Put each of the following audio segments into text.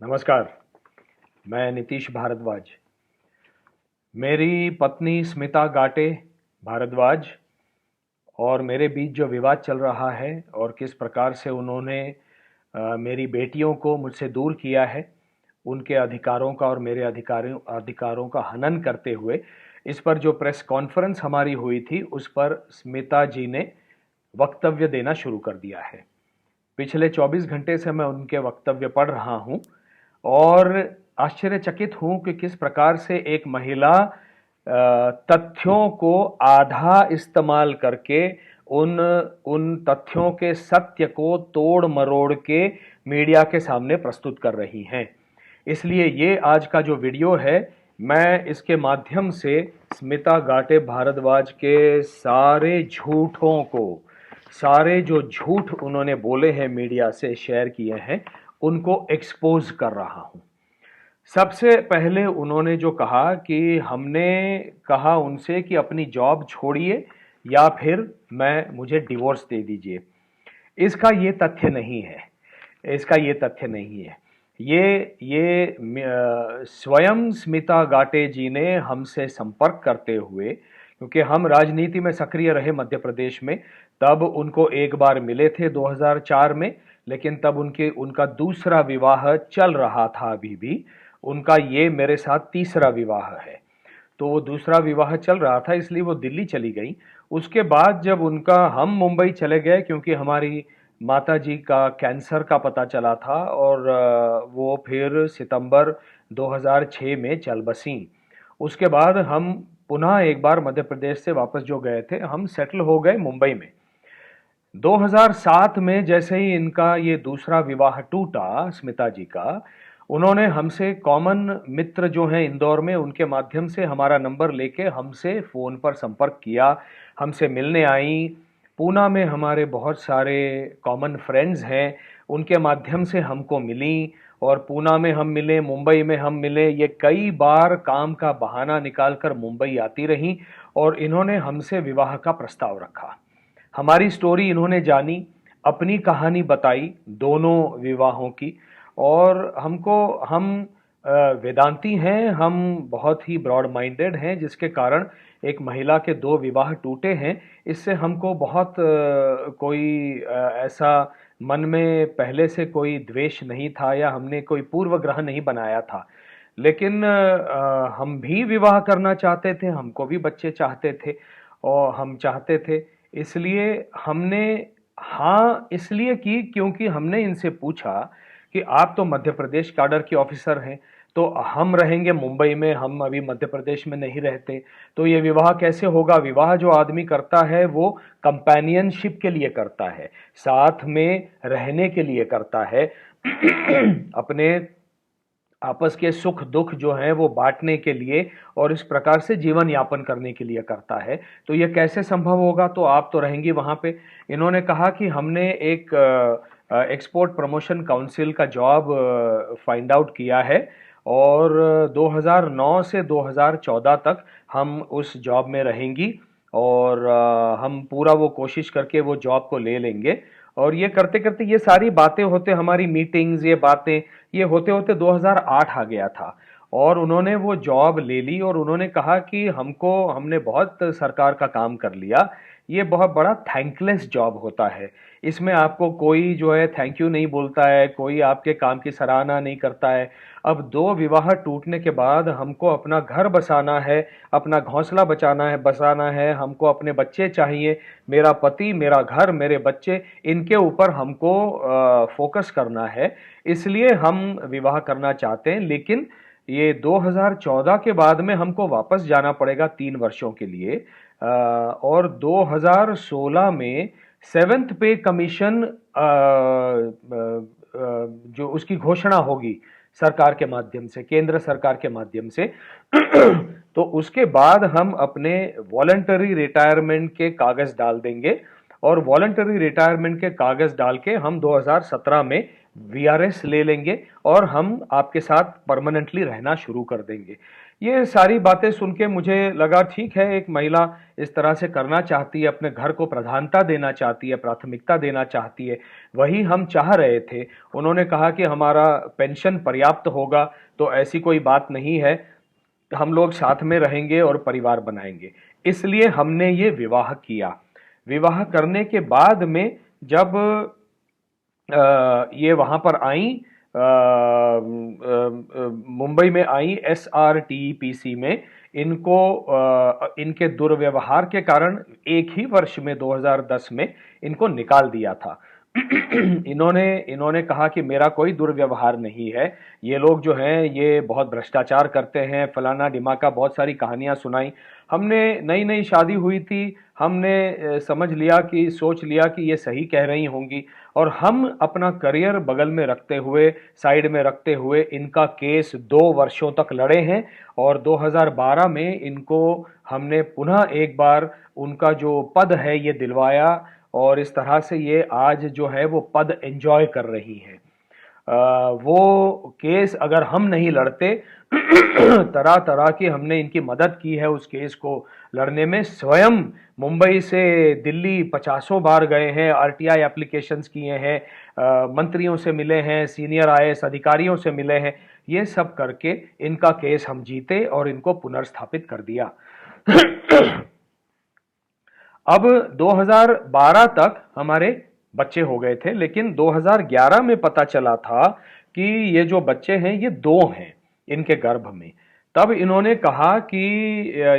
नमस्कार। मैं नीतीश भारद्वाज। मेरी पत्नी स्मिता गाटे भारद्वाज और मेरे बीच जो विवाद चल रहा है और किस प्रकार से उन्होंने मेरी बेटियों को मुझसे दूर किया है, उनके अधिकारों का और मेरे अधिकारों का हनन करते हुए, इस पर जो प्रेस कॉन्फ्रेंस हमारी हुई थी उस पर स्मिता जी ने वक्तव्य देना शुरू कर दिया है। पिछले 24 घंटे से मैं उनके वक्तव्य पढ़ रहा हूं और आश्चर्यचकित हूं कि किस प्रकार से एक महिला तथ्यों को आधा इस्तेमाल करके उन उन तथ्यों के सत्य को तोड़ मरोड़ के मीडिया के सामने प्रस्तुत कर रही हैं। इसलिए ये आज का जो वीडियो है, मैं इसके माध्यम से स्मिता गाटे भारद्वाज के सारे जो झूठ उन्होंने बोले हैं, मीडिया से शेयर किए हैं, उनको एक्सपोज कर रहा हूं। सबसे पहले उन्होंने जो कहा कि हमने कहा उनसे कि अपनी जॉब छोड़िए या फिर मुझे डिवोर्स दे दीजिए। इसका ये तथ्य नहीं है। ये स्वयं स्मिता गाटे जी ने हमसे संपर्क करते हुए, क्योंकि हम राजनीति में सक्रिय रहे मध्य प्रदेश में, तब उनको एक बार मिले थे 2004 में, लेकिन तब उनका दूसरा विवाह चल रहा था। अभी भी उनका ये मेरे साथ तीसरा विवाह है। तो वो दूसरा विवाह चल रहा था, इसलिए वो दिल्ली चली गई। उसके बाद जब हम मुंबई चले गए, क्योंकि हमारी माता जी का कैंसर का पता चला था और वो फिर सितंबर 2006 में चल बसी। उसके बाद हम पुनः एक बार मध्य प्रदेश से वापस जो गए थे, हम सेटल हो गए मुंबई में। 2007 में जैसे ही इनका ये दूसरा विवाह टूटा, स्मिता जी का, उन्होंने हमसे कॉमन मित्र जो हैं इंदौर में, उनके माध्यम से हमारा नंबर लेके हमसे फ़ोन पर संपर्क किया, हमसे मिलने आई। पूना में हमारे बहुत सारे कॉमन फ्रेंड्स हैं, उनके माध्यम से हमको मिली और पूना में हम मिले, मुंबई में हम मिले। ये कई बार काम का बहाना निकालकर मुंबई आती रहीं और इन्होंने हमसे विवाह का प्रस्ताव रखा। हमारी स्टोरी इन्होंने जानी, अपनी कहानी बताई दोनों विवाहों की। और हम वेदांती हैं, हम बहुत ही ब्रॉड माइंडेड हैं, जिसके कारण एक महिला के दो विवाह टूटे हैं, इससे हमको बहुत ऐसा मन में पहले से कोई द्वेष नहीं था या हमने कोई पूर्व ग्रह नहीं बनाया था। लेकिन हम भी विवाह करना चाहते थे, हमको भी बच्चे चाहते थे और हम चाहते थे, इसलिए हमने हाँ इसलिए की क्योंकि हमने इनसे पूछा कि आप तो मध्य प्रदेश कैडर के ऑफिसर हैं, तो हम रहेंगे मुंबई में, हम अभी मध्य प्रदेश में नहीं रहते, तो ये विवाह कैसे होगा? विवाह जो आदमी करता है वो कंपेनियनशिप के लिए करता है, साथ में रहने के लिए करता है, अपने आपस के सुख दुख जो हैं वो बांटने के लिए और इस प्रकार से जीवन यापन करने के लिए करता है। तो ये कैसे संभव होगा? तो आप तो रहेंगी वहाँ पे। इन्होंने कहा कि हमने एक एक्सपोर्ट प्रमोशन काउंसिल का जॉब फाइंड आउट किया है और 2009 से 2014 तक हम उस जॉब में रहेंगी और हम पूरा वो कोशिश करके वो जॉब को ले लेंगे। और ये करते करते ये सारी बातें होते, हमारी मीटिंग्स, ये होते होते 2008 आ गया था और उन्होंने वो जॉब ले ली और उन्होंने कहा कि हमने बहुत सरकार का काम कर लिया, ये बहुत बड़ा थैंकलेस जॉब होता है, इसमें आपको कोई जो है थैंक यू नहीं बोलता है, कोई आपके काम की सराहना नहीं करता है। अब दो विवाह टूटने के बाद हमको अपना घर बसाना है, अपना घोंसला बसाना है, हमको अपने बच्चे चाहिए, मेरा पति, मेरा घर, मेरे बच्चे, इनके ऊपर हमको फोकस करना है, इसलिए हम विवाह करना चाहते हैं। लेकिन ये 2014 के बाद में हमको वापस जाना पड़ेगा 3 वर्षों के लिए और 2016 में 7th पे कमीशन जो उसकी घोषणा होगी सरकार के माध्यम से, केंद्र सरकार के माध्यम से, तो उसके बाद हम अपने वॉलंटरी रिटायरमेंट के कागज डाल देंगे और वॉलंटरी रिटायरमेंट के कागज डाल के हम 2017 में वीआरएस ले लेंगे और हम आपके साथ परमानेंटली रहना शुरू कर देंगे। ये सारी बातें सुन के मुझे लगा ठीक है, एक महिला इस तरह से करना चाहती है, अपने घर को प्रधानता देना चाहती है, प्राथमिकता देना चाहती है, वही हम चाह रहे थे। उन्होंने कहा कि हमारा पेंशन पर्याप्त होगा, तो ऐसी कोई बात नहीं है, हम लोग साथ में रहेंगे और परिवार बनाएंगे। इसलिए हमने ये विवाह किया। विवाह करने के बाद में जब ये वहां पर आई, मुंबई में आई SRTPC में, इनको इनके दुर्व्यवहार के कारण एक ही वर्ष में 2010 में इनको निकाल दिया था। इन्होंने कहा कि मेरा कोई दुर्व्यवहार नहीं है, ये लोग जो हैं ये बहुत भ्रष्टाचार करते हैं, फलाना डिमाका, बहुत सारी कहानियां सुनाई। हमने नई नई शादी हुई थी, हमने समझ लिया कि सोच लिया कि ये सही कह रही होंगी, और हम अपना करियर बगल में रखते हुए, साइड में रखते हुए इनका केस 2 वर्षों तक लड़े हैं। और 2012 में इनको हमने पुनः एक बार उनका जो पद है ये दिलवाया, और इस तरह से ये आज जो है वो पद एंजॉय कर रही हैं। वो केस अगर हम नहीं लड़ते, तरह तरह की हमने इनकी मदद की है उस केस को लड़ने में। स्वयं मुंबई से दिल्ली 50 बार गए हैं, RTI एप्लीकेशंस किए हैं, मंत्रियों से मिले हैं, सीनियर IAS अधिकारियों से मिले हैं। ये सब करके इनका केस हम जीते और इनको पुनर्स्थापित कर दिया। अब 2012 तक हमारे बच्चे हो गए थे, लेकिन 2011 में पता चला था कि ये जो बच्चे हैं ये 2 हैं इनके गर्भ में। तब इन्होंने कहा कि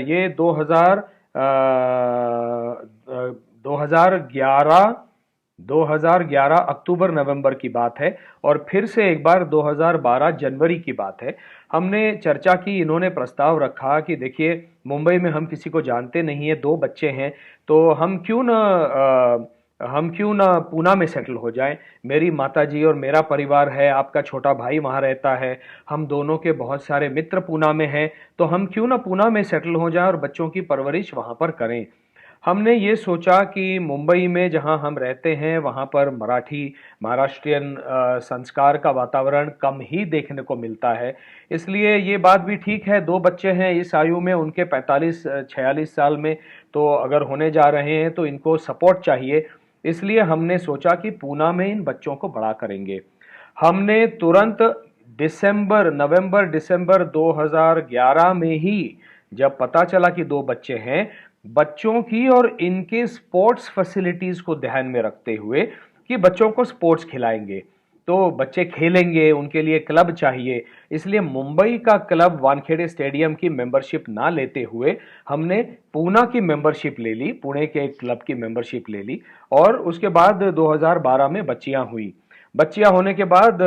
ये 2011 अक्टूबर नवंबर की बात है, और फिर से एक बार 2012 जनवरी की बात है। हमने चर्चा की, इन्होंने प्रस्ताव रखा कि देखिए मुंबई में हम किसी को जानते नहीं है, 2 बच्चे हैं, तो हम क्यों ना पूना में सेटल हो जाएं। मेरी माताजी और मेरा परिवार है, आपका छोटा भाई वहाँ रहता है, हम दोनों के बहुत सारे मित्र पूना में हैं, तो हम क्यों ना पूना में सेटल हो जाएं और बच्चों की परवरिश वहाँ पर करें। हमने ये सोचा कि मुंबई में जहाँ हम रहते हैं वहाँ पर महाराष्ट्रियन संस्कार का वातावरण कम ही देखने को मिलता है। इसलिए ये बात भी ठीक है, 2 बच्चे हैं इस आयु में, उनके 45-46 साल में तो अगर होने जा रहे हैं तो इनको सपोर्ट चाहिए। इसलिए हमने सोचा कि पूना में इन बच्चों को बड़ा करेंगे। हमने तुरंत नवंबर दिसंबर 2011 में ही जब पता चला कि 2 बच्चे हैं, बच्चों की और इनके स्पोर्ट्स फैसिलिटीज को ध्यान में रखते हुए कि बच्चों को स्पोर्ट्स खिलाएंगे तो बच्चे खेलेंगे, उनके लिए क्लब चाहिए, इसलिए मुंबई का क्लब वानखेड़े स्टेडियम की मेंबरशिप ना लेते हुए हमने पूना की मेंबरशिप ले ली, पुणे के एक क्लब की मेंबरशिप ले ली। और उसके बाद 2012 में बच्चियां हुई। बच्चियां होने के बाद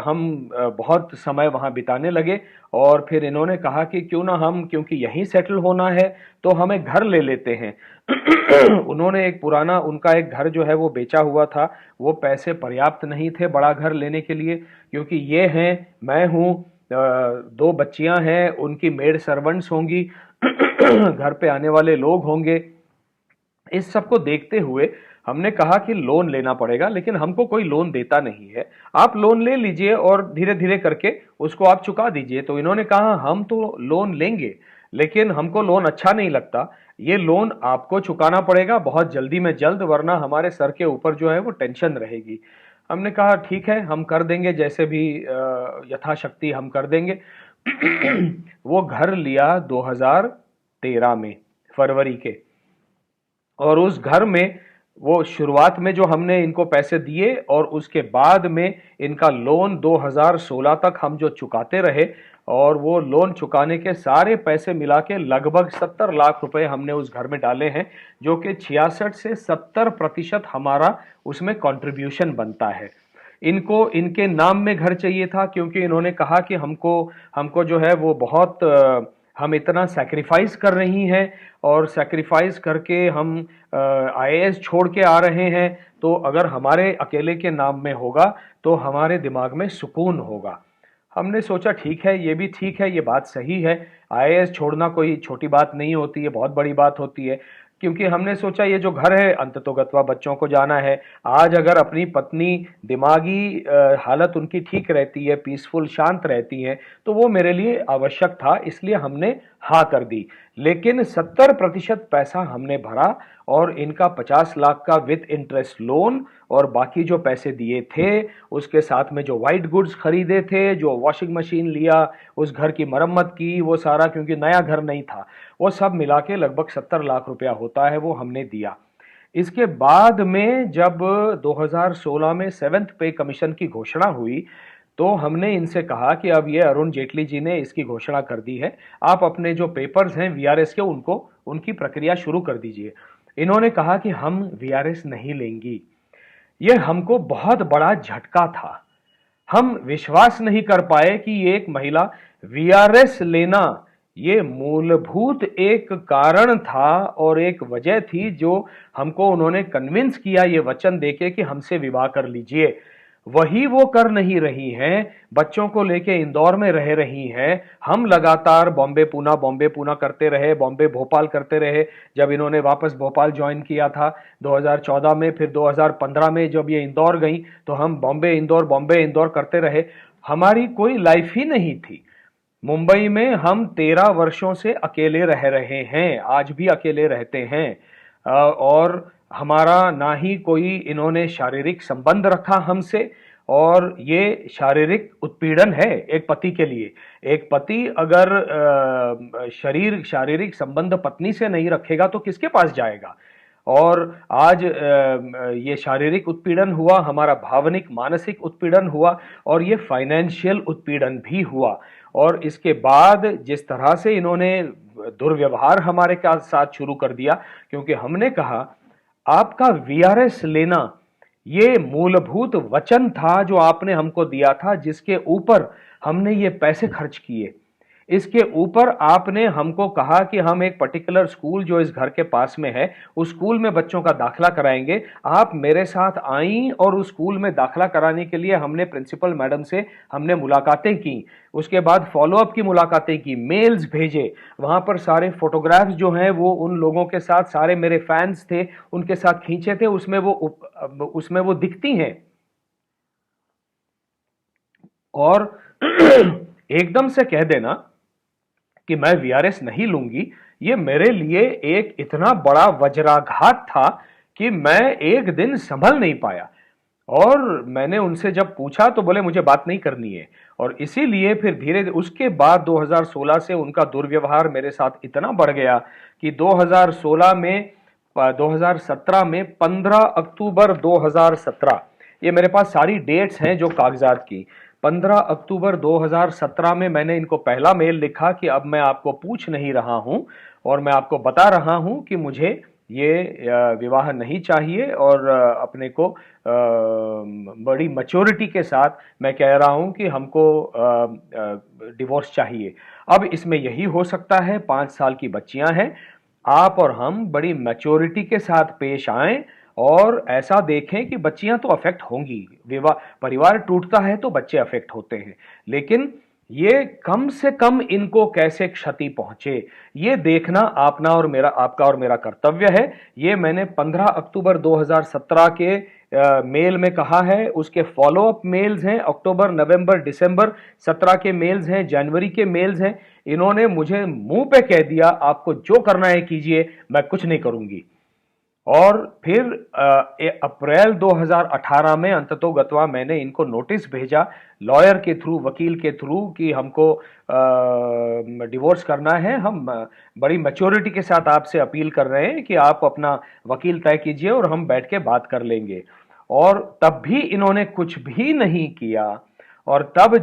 हम बहुत समय वहां बिताने लगे, और फिर इन्होंने कहा कि क्यों ना हम, क्योंकि यहीं सेटल होना है तो हमें घर ले लेते हैं। उन्होंने एक पुराना, उनका एक घर जो है वो बेचा हुआ था, वो पैसे पर्याप्त नहीं थे बड़ा घर लेने के लिए, क्योंकि ये हैं, मैं हूँ, 2 बच्चियां हैं, उनकी मेड सर्वेंट्स होंगी, घर पे आने वाले लोग होंगे। इस सब को देखते हुए हमने कहा कि लोन लेना पड़ेगा, लेकिन हमको कोई लोन देता नहीं है, आप लोन ले लीजिए और धीरे धीरे करके उसको आप चुका दीजिए। तो इन्होंने कहा हम तो लोन लेंगे, लेकिन हमको लोन अच्छा नहीं लगता, ये लोन आपको चुकाना पड़ेगा बहुत जल्दी में जल्द, वरना हमारे सर के ऊपर जो है वो टेंशन रहेगी। हमने कहा ठीक है, हम कर देंगे, जैसे भी यथाशक्ति हम कर देंगे। वो घर लिया 2013 में, फरवरी के। और उस घर में वो शुरुआत में जो हमने इनको पैसे दिए, और उसके बाद में इनका लोन 2016 तक हम जो चुकाते रहे, और वो लोन चुकाने के सारे पैसे मिला के लगभग 70 लाख रुपए हमने उस घर में डाले हैं, जो कि 66 से 70% हमारा उसमें कंट्रीब्यूशन बनता है। इनको इनके नाम में घर चाहिए था, क्योंकि इन्होंने कहा कि हमको जो है वो बहुत हम इतना सैक्रिफाइस कर रही हैं, और सैक्रिफाइस करके हम IAS छोड़ के आ रहे हैं, तो अगर हमारे अकेले के नाम में होगा तो हमारे दिमाग में सुकून होगा। हमने सोचा ठीक है, ये भी ठीक है, ये बात सही है, IAS छोड़ना कोई छोटी बात नहीं होती है, बहुत बड़ी बात होती है। क्योंकि हमने सोचा ये जो घर है अंततोगत्वा बच्चों को जाना है। आज अगर अपनी पत्नी दिमागी हालत उनकी ठीक रहती है, पीसफुल शांत रहती है, तो वो मेरे लिए आवश्यक था, इसलिए हमने हाँ कर दी। लेकिन 70% पैसा हमने भरा और इनका 50 लाख का विद इंटरेस्ट लोन और बाकी जो पैसे दिए थे उसके साथ में जो वाइट गुड्स खरीदे थे, जो वॉशिंग मशीन लिया, उस घर की मरम्मत की, वो सारा, क्योंकि नया घर नहीं था, वो सब मिला के लगभग 70 लाख रुपया होता है, वो हमने दिया। इसके बाद में जब 2016 में 7th पे कमीशन की घोषणा हुई, तो हमने इनसे कहा कि अब ये अरुण जेटली जी ने इसकी घोषणा कर दी है, आप अपने जो पेपर्स हैं वीआरएस के उनको उनकी प्रक्रिया शुरू कर दीजिए। इन्होंने कहा कि हम वीआरएस नहीं लेंगी। ये हमको बहुत बड़ा झटका था। हम विश्वास नहीं कर पाए कि ये एक महिला वीआरएस लेना ये मूलभूत एक कारण था और एक वजह थी जो हमको उन्होंने कन्विंस किया ये वचन देके कि हमसे विवाह कर लीजिए। वही वो कर नहीं रही हैं, बच्चों को लेके इंदौर में रह रही हैं। हम लगातार बॉम्बे पूना करते रहे, बॉम्बे भोपाल करते रहे। जब इन्होंने वापस भोपाल ज्वाइन किया था 2014 में, फिर 2015 में जब ये इंदौर गई तो हम बॉम्बे इंदौर करते रहे। हमारी कोई लाइफ ही नहीं थी। मुंबई में हम 13 वर्षों से अकेले रह रहे हैं, आज भी अकेले रहते हैं। और हमारा ना ही कोई इन्होंने शारीरिक संबंध रखा हमसे, और ये शारीरिक उत्पीड़न है एक पति के लिए। एक पति अगर शारीरिक संबंध पत्नी से नहीं रखेगा तो किसके पास जाएगा। और आज ये शारीरिक उत्पीड़न हुआ, हमारा भावनिक मानसिक उत्पीड़न हुआ, और ये फाइनेंशियल उत्पीड़न भी हुआ। और इसके बाद जिस तरह से इन्होंने दुर्व्यवहार हमारे साथ शुरू कर दिया, क्योंकि हमने कहा आपका वीआरएस लेना ये मूलभूत वचन था जो आपने हमको दिया था, जिसके ऊपर हमने ये पैसे खर्च किए। इसके ऊपर आपने हमको कहा कि हम एक पर्टिकुलर स्कूल जो इस घर के पास में है उस स्कूल में बच्चों का दाखला कराएंगे। आप मेरे साथ आई और उस स्कूल में दाखला कराने के लिए हमने प्रिंसिपल मैडम से हमने मुलाकातें की, उसके बाद फॉलोअप की मुलाकातें की, मेल्स भेजे, वहां पर सारे फोटोग्राफ्स जो हैं वो उन लोगों के साथ, सारे मेरे फैंस थे उनके साथ खींचे थे, उसमें वो दिखती हैं। और एकदम से कह देना कि मैं वीआरएस नहीं लूंगी, ये मेरे लिए एक इतना बड़ा वज्राघात था कि मैं एक दिन संभल नहीं पाया। और मैंने उनसे जब पूछा तो बोले मुझे बात नहीं करनी है। और इसीलिए फिर धीरे धीरे उसके बाद 2016 से उनका दुर्व्यवहार मेरे साथ इतना बढ़ गया कि 2017 में 15 अक्टूबर 2017, ये मेरे पास सारी डेट्स हैं जो कागजात की। 15 अक्टूबर 2017 में मैंने इनको पहला मेल लिखा कि अब मैं आपको पूछ नहीं रहा हूं और मैं आपको बता रहा हूं कि मुझे ये विवाह नहीं चाहिए, और अपने को बड़ी मैच्योरिटी के साथ मैं कह रहा हूं कि हमको डिवोर्स चाहिए। अब इसमें यही हो सकता है, 5 साल की बच्चियां हैं, आप और हम बड़ी मैच्योरिटी के साथ पेश आएं और ऐसा देखें कि बच्चियां तो अफेक्ट होंगी, विवाह परिवार टूटता है तो बच्चे अफेक्ट होते हैं, लेकिन ये कम से कम इनको कैसे क्षति पहुंचे ये देखना आपका और मेरा कर्तव्य है। ये मैंने 15 अक्टूबर 2017 के मेल में कहा है। उसके फॉलोअप मेल्स हैं अक्टूबर, नवंबर, दिसंबर 17 के मेल्स हैं, जनवरी के मेल्स हैं। इन्होंने मुझे मुंह पे कह दिया आपको जो करना है कीजिए, मैं कुछ नहीं करूंगी। और फिर अप्रैल 2018 में अंततोगत्वा मैंने इनको नोटिस भेजा लॉयर के थ्रू, वकील के थ्रू, कि हमको डिवोर्स करना है। हम बड़ी मैच्योरिटी के साथ आपसे अपील कर रहे हैं कि आप अपना वकील तय कीजिए और हम बैठ के बात कर लेंगे। और तब भी इन्होंने कुछ भी नहीं किया। और तब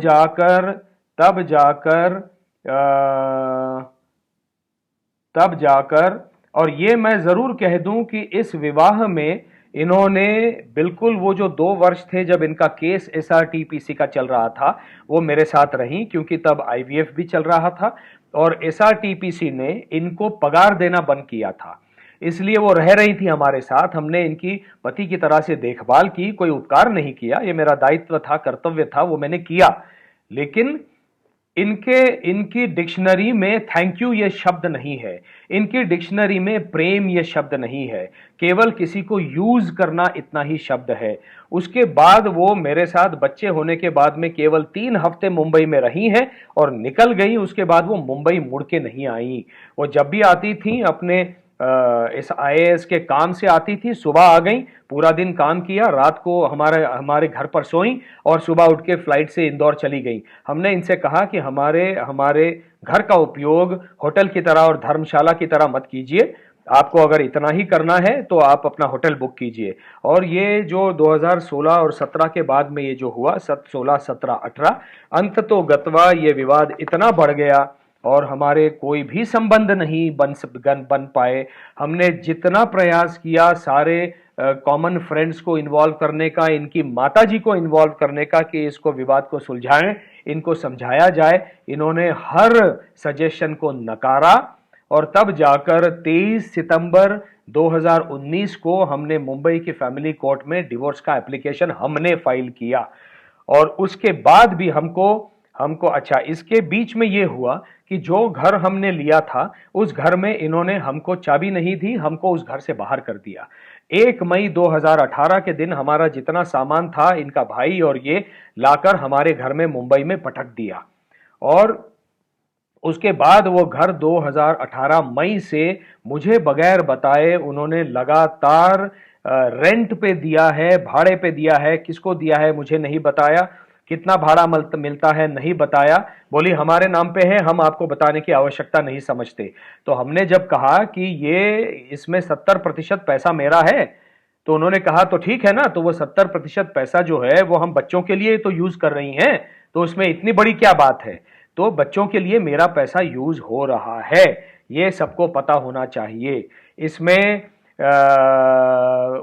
जाकर और ये मैं जरूर कह दूं कि इस विवाह में इन्होंने बिल्कुल वो जो 2 वर्ष थे जब इनका केस एसआरटीपीसी का चल रहा था वो मेरे साथ रही, क्योंकि तब आईवीएफ भी चल रहा था और एसआरटीपीसी ने इनको पगार देना बंद किया था, इसलिए वो रह रही थी हमारे साथ। हमने इनकी पति की तरह से देखभाल की, कोई उपकार नहीं किया, ये मेरा दायित्व था, कर्तव्य था, वो मैंने किया। लेकिन इनके इनकी डिक्शनरी में थैंक यू ये शब्द नहीं है, इनकी डिक्शनरी में प्रेम ये शब्द नहीं है, केवल किसी को यूज करना इतना ही शब्द है। उसके बाद वो मेरे साथ बच्चे होने के बाद में केवल 3 हफ्ते मुंबई में रही हैं और निकल गई। उसके बाद वो मुंबई मुड़ के नहीं आई। वो जब भी आती थी अपने इस आईएएस के काम से आती थी, सुबह आ गई, पूरा दिन काम किया, रात को हमारे हमारे घर पर सोई और सुबह उठ के फ्लाइट से इंदौर चली गई। हमने इनसे कहा कि हमारे हमारे घर का उपयोग होटल की तरह और धर्मशाला की तरह मत कीजिए, आपको अगर इतना ही करना है तो आप अपना होटल बुक कीजिए। और ये जो 2016 और 17 के बाद में ये जो हुआ, 16, 17, 18, अंत तो गत्वा ये विवाद इतना बढ़ गया और हमारे कोई भी संबंध नहीं बन पाए। हमने जितना प्रयास किया सारे कॉमन फ्रेंड्स को इन्वॉल्व करने का, इनकी माताजी को इन्वॉल्व करने का कि इसको विवाद को सुलझाएं, इनको समझाया जाए, इन्होंने हर सजेशन को नकारा। और तब जाकर 23 सितंबर 2019 को हमने मुंबई की फैमिली कोर्ट में डिवोर्स का एप्लीकेशन हमने फाइल किया। और उसके बाद भी हमको हमको अच्छा, इसके बीच में ये हुआ कि जो घर हमने लिया था उस घर में इन्होंने हमको चाबी नहीं दी, हमको उस घर से बाहर कर दिया। 1 मई 2018 के दिन हमारा जितना सामान था इनका भाई और ये लाकर हमारे घर में मुंबई में पटक दिया। और उसके बाद वो घर 2018 मई से मुझे बगैर बताए उन्होंने लगातार रेंट पे दिया है, भाड़े पे दिया है। किसको दिया है मुझे नहीं बताया, कितना भाड़ा मिलता है नहीं बताया। बोली हमारे नाम पे है, हम आपको बताने की आवश्यकता नहीं समझते। तो हमने जब कहा कि ये इसमें 70% पैसा मेरा है, तो उन्होंने कहा तो ठीक है ना, तो वो 70% पैसा जो है वो हम बच्चों के लिए तो यूज कर रही हैं, तो उसमें इतनी बड़ी क्या बात है। तो बच्चों के लिए मेरा पैसा यूज हो रहा है, ये सबको पता होना चाहिए। इसमें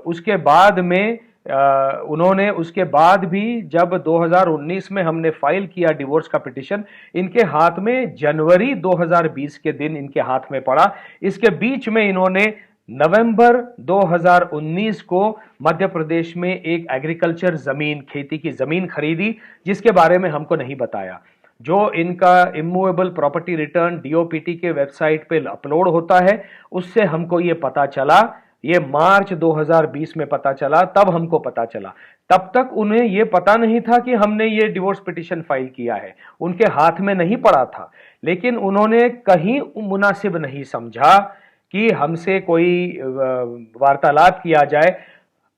उसके बाद में उन्होंने उसके बाद भी जब 2019 में हमने फाइल किया डिवोर्स का पिटीशन, इनके हाथ में जनवरी 2020 के दिन इनके हाथ में पड़ा। इसके बीच में इन्होंने नवंबर 2019 को मध्य प्रदेश में एक एग्रीकल्चर जमीन, खेती की जमीन खरीदी, जिसके बारे में हमको नहीं बताया। जो इनका इमूवेबल प्रॉपर्टी रिटर्न डीओपीटी के वेबसाइट पे अपलोड होता है, उससे हमको ये पता चला। ये मार्च 2020 में पता चला, तब हमको पता चला। तब तक उन्हें ये पता नहीं था कि हमने ये डिवोर्स पिटीशन फाइल किया है, उनके हाथ में नहीं पड़ा था। लेकिन उन्होंने कहीं मुनासिब नहीं समझा कि हमसे कोई वार्तालाप किया जाए।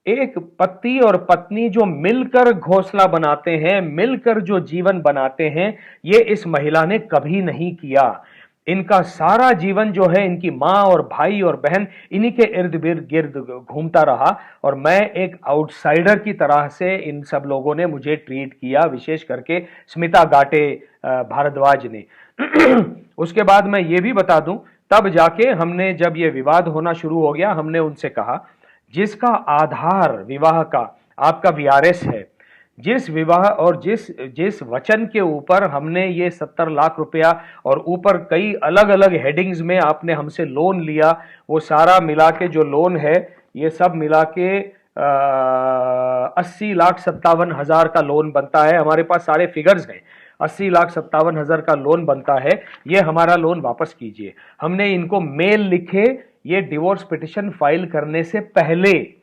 एक पति और पत्नी जो मिलकर घोंसला बनाते हैं, मिलकर जो जीवन बनाते हैं, ये इस महिला ने कभी नहीं किया। इनका सारा जीवन जो है इनकी माँ और भाई और बहन इन्हीं के इर्द गिर्द घूमता रहा। और मैं एक आउटसाइडर की तरह से इन सब लोगों ने मुझे ट्रीट किया, विशेष करके स्मिता गाटे भारद्वाज ने। उसके बाद मैं ये भी बता दूं, तब जाके हमने, जब ये विवाद होना शुरू हो गया, हमने उनसे कहा जिसका आधार विवाह का आपका वीआरएस है, जिस विवाह और जिस वचन के ऊपर हमने ये 70 लाख रुपया और ऊपर कई अलग अलग हेडिंग्स में आपने हमसे लोन लिया, वो सारा मिला के जो लोन है, ये सब मिला के 80,57,000 का लोन बनता है। हमारे पास सारे फिगर्स हैं, 80,57,000 का लोन बनता है। ये हमारा लोन वापस कीजिए। हमने इनको मेल लिखे, ये डिवोर्स पिटिशन फाइल करने से पहले,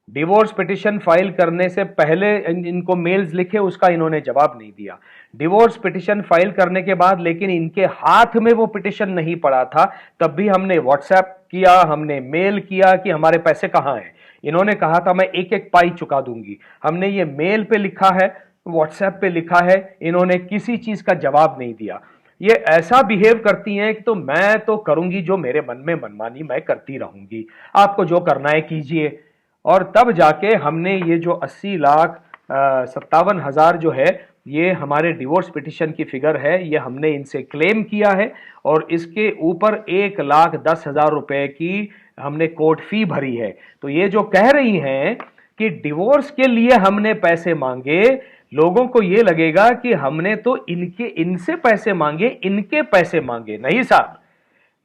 डिवोर्स पिटिशन फाइल करने से पहले इनको मेल्स लिखे, उसका इन्होंने जवाब नहीं दिया। डिवोर्स पिटिशन फाइल करने के बाद लेकिन इनके हाथ में वो पिटिशन नहीं पड़ा था, तब भी हमने व्हाट्सएप किया, हमने मेल किया कि हमारे पैसे कहाँ हैं। इन्होंने कहा था मैं एक एक पाई चुका दूंगी। हमने ये मेल पे लिखा है, व्हाट्सएप पे लिखा है, इन्होंने किसी चीज का जवाब नहीं दिया। ये ऐसा बिहेव करती हैं कि तो मैं तो करूंगी जो मेरे मन में मनमानी मैं करती रहूंगी, आपको जो करना है कीजिए। और तब जाके हमने ये जो 80,57,000 जो है, ये हमारे डिवोर्स पिटिशन की फिगर है, ये हमने इनसे क्लेम किया है। और इसके ऊपर 1,10,000 रुपए की हमने कोर्ट फी भरी है। तो ये जो कह रही हैं कि डिवोर्स के लिए हमने पैसे मांगे, लोगों को ये लगेगा कि हमने तो इनसे पैसे मांगे, इनके पैसे मांगे। नहीं साहब,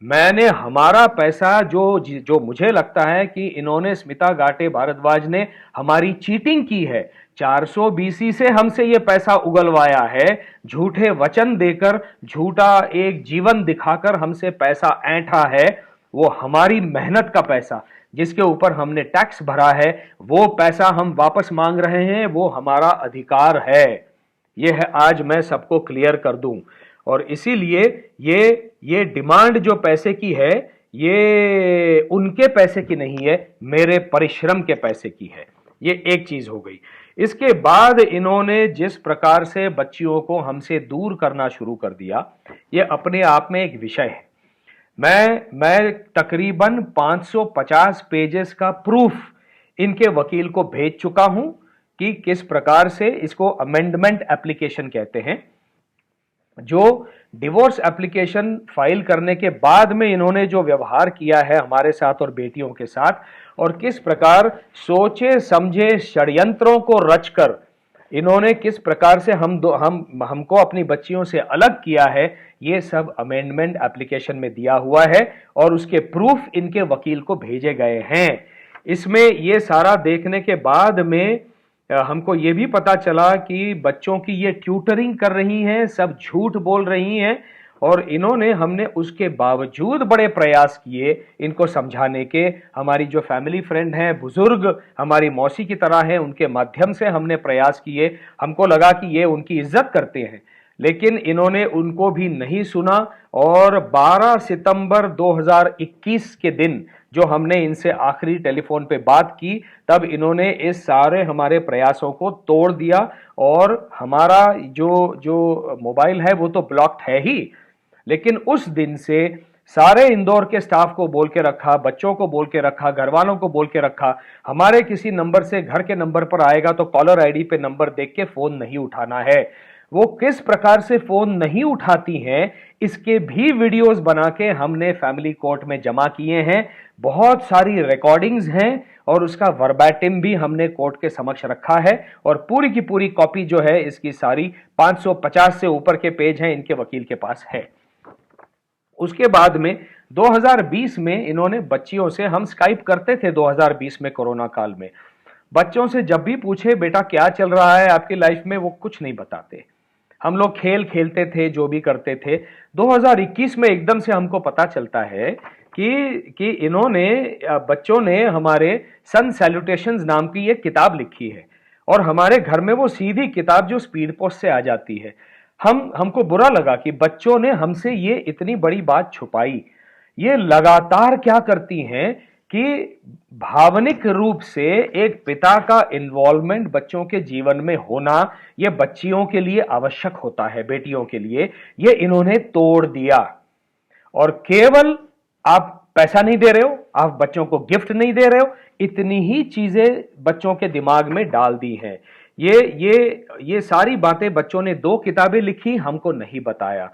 मैंने हमारा पैसा जो जो मुझे लगता है कि इन्होंने स्मिता गाटे भारद्वाज ने हमारी चीटिंग की है, 400 BC से हमसे ये पैसा उगलवाया है, झूठे वचन देकर, झूठा एक जीवन दिखाकर हमसे पैसा ऐंठा है। वो हमारी मेहनत का पैसा जिसके ऊपर हमने टैक्स भरा है, वो पैसा हम वापस मांग रहे हैं, वो हमारा अधिकार है। ये है, आज मैं सबको क्लियर कर दूं। और इसीलिए ये डिमांड जो पैसे की है, ये उनके पैसे की नहीं है, मेरे परिश्रम के पैसे की है। ये एक चीज हो गई। इसके बाद इन्होंने जिस प्रकार से बच्चियों को हमसे दूर करना शुरू कर दिया, ये अपने आप में एक विषय है। मैं तकरीबन 550 पेजेस का प्रूफ इनके वकील को भेज चुका हूं कि किस प्रकार से इसको अमेंडमेंट एप्लीकेशन कहते हैं। जो डिवोर्स एप्लीकेशन फाइल करने के बाद में इन्होंने जो व्यवहार किया है हमारे साथ और बेटियों के साथ, और किस प्रकार सोचे समझे षड्यंत्रों को रचकर इन्होंने किस प्रकार से हमको अपनी बच्चियों से अलग किया है, ये सब अमेंडमेंट एप्लीकेशन में दिया हुआ है और उसके प्रूफ इनके वकील को भेजे गए हैं। इसमें ये सारा देखने के बाद में हमको ये भी पता चला कि बच्चों की ये ट्यूटरिंग कर रही हैं, सब झूठ बोल रही हैं। और इन्होंने, हमने उसके बावजूद बड़े प्रयास किए इनको समझाने के। हमारी जो फैमिली फ्रेंड हैं, बुजुर्ग हमारी मौसी की तरह हैं, उनके माध्यम से हमने प्रयास किए। हमको लगा कि ये उनकी इज्जत करते हैं, लेकिन इन्होंने उनको भी नहीं सुना। और 12 सितंबर 2021 के दिन जो हमने इनसे आखिरी टेलीफोन पे बात की, तब इन्होंने इस सारे हमारे प्रयासों को तोड़ दिया। और हमारा जो मोबाइल है वो तो ब्लॉक्ड है ही, लेकिन उस दिन से सारे इंदौर के स्टाफ को बोल के रखा, बच्चों को बोल के रखा, घर वालों को बोल के रखा, हमारे किसी नंबर से घर के नंबर पर आएगा तो कॉलर आईडी पे नंबर देख के फोन नहीं उठाना है। वो किस प्रकार से फोन नहीं उठाती हैं, इसके भी वीडियोस बना के हमने फैमिली कोर्ट में जमा किए हैं। बहुत सारी रिकॉर्डिंग्स हैं और उसका वर्बैटिम भी हमने कोर्ट के समक्ष रखा है। और पूरी की पूरी कॉपी जो है इसकी सारी 550 से ऊपर के पेज हैं, इनके वकील के पास है। उसके बाद में 2020 में इन्होंने बच्चियों से, हम स्काइप करते थे 2020 में कोरोना काल में, बच्चों से जब भी पूछे बेटा क्या चल रहा है आपकी लाइफ में, वो कुछ नहीं बताते। हम लोग खेल खेलते थे, जो भी करते थे। 2021 में एकदम से हमको पता चलता है कि इन्होंने, बच्चों ने हमारे सन सैल्यूटेशंस नाम की एक किताब लिखी है और हमारे घर में वो सीधी किताब जो स्पीड पोस्ट से आ जाती है। हमको बुरा लगा कि बच्चों ने हमसे ये इतनी बड़ी बात छुपाई। ये लगातार क्या करती हैं कि भावनिक रूप से एक पिता का इन्वॉल्वमेंट बच्चों के जीवन में होना, यह बच्चियों के लिए आवश्यक होता है, बेटियों के लिए, ये इन्होंने तोड़ दिया। और केवल आप पैसा नहीं दे रहे हो, आप बच्चों को गिफ्ट नहीं दे रहे हो, इतनी ही चीजें बच्चों के दिमाग में डाल दी हैं। ये सारी बातें, बच्चों ने 2 किताबें लिखी, हमको नहीं बताया,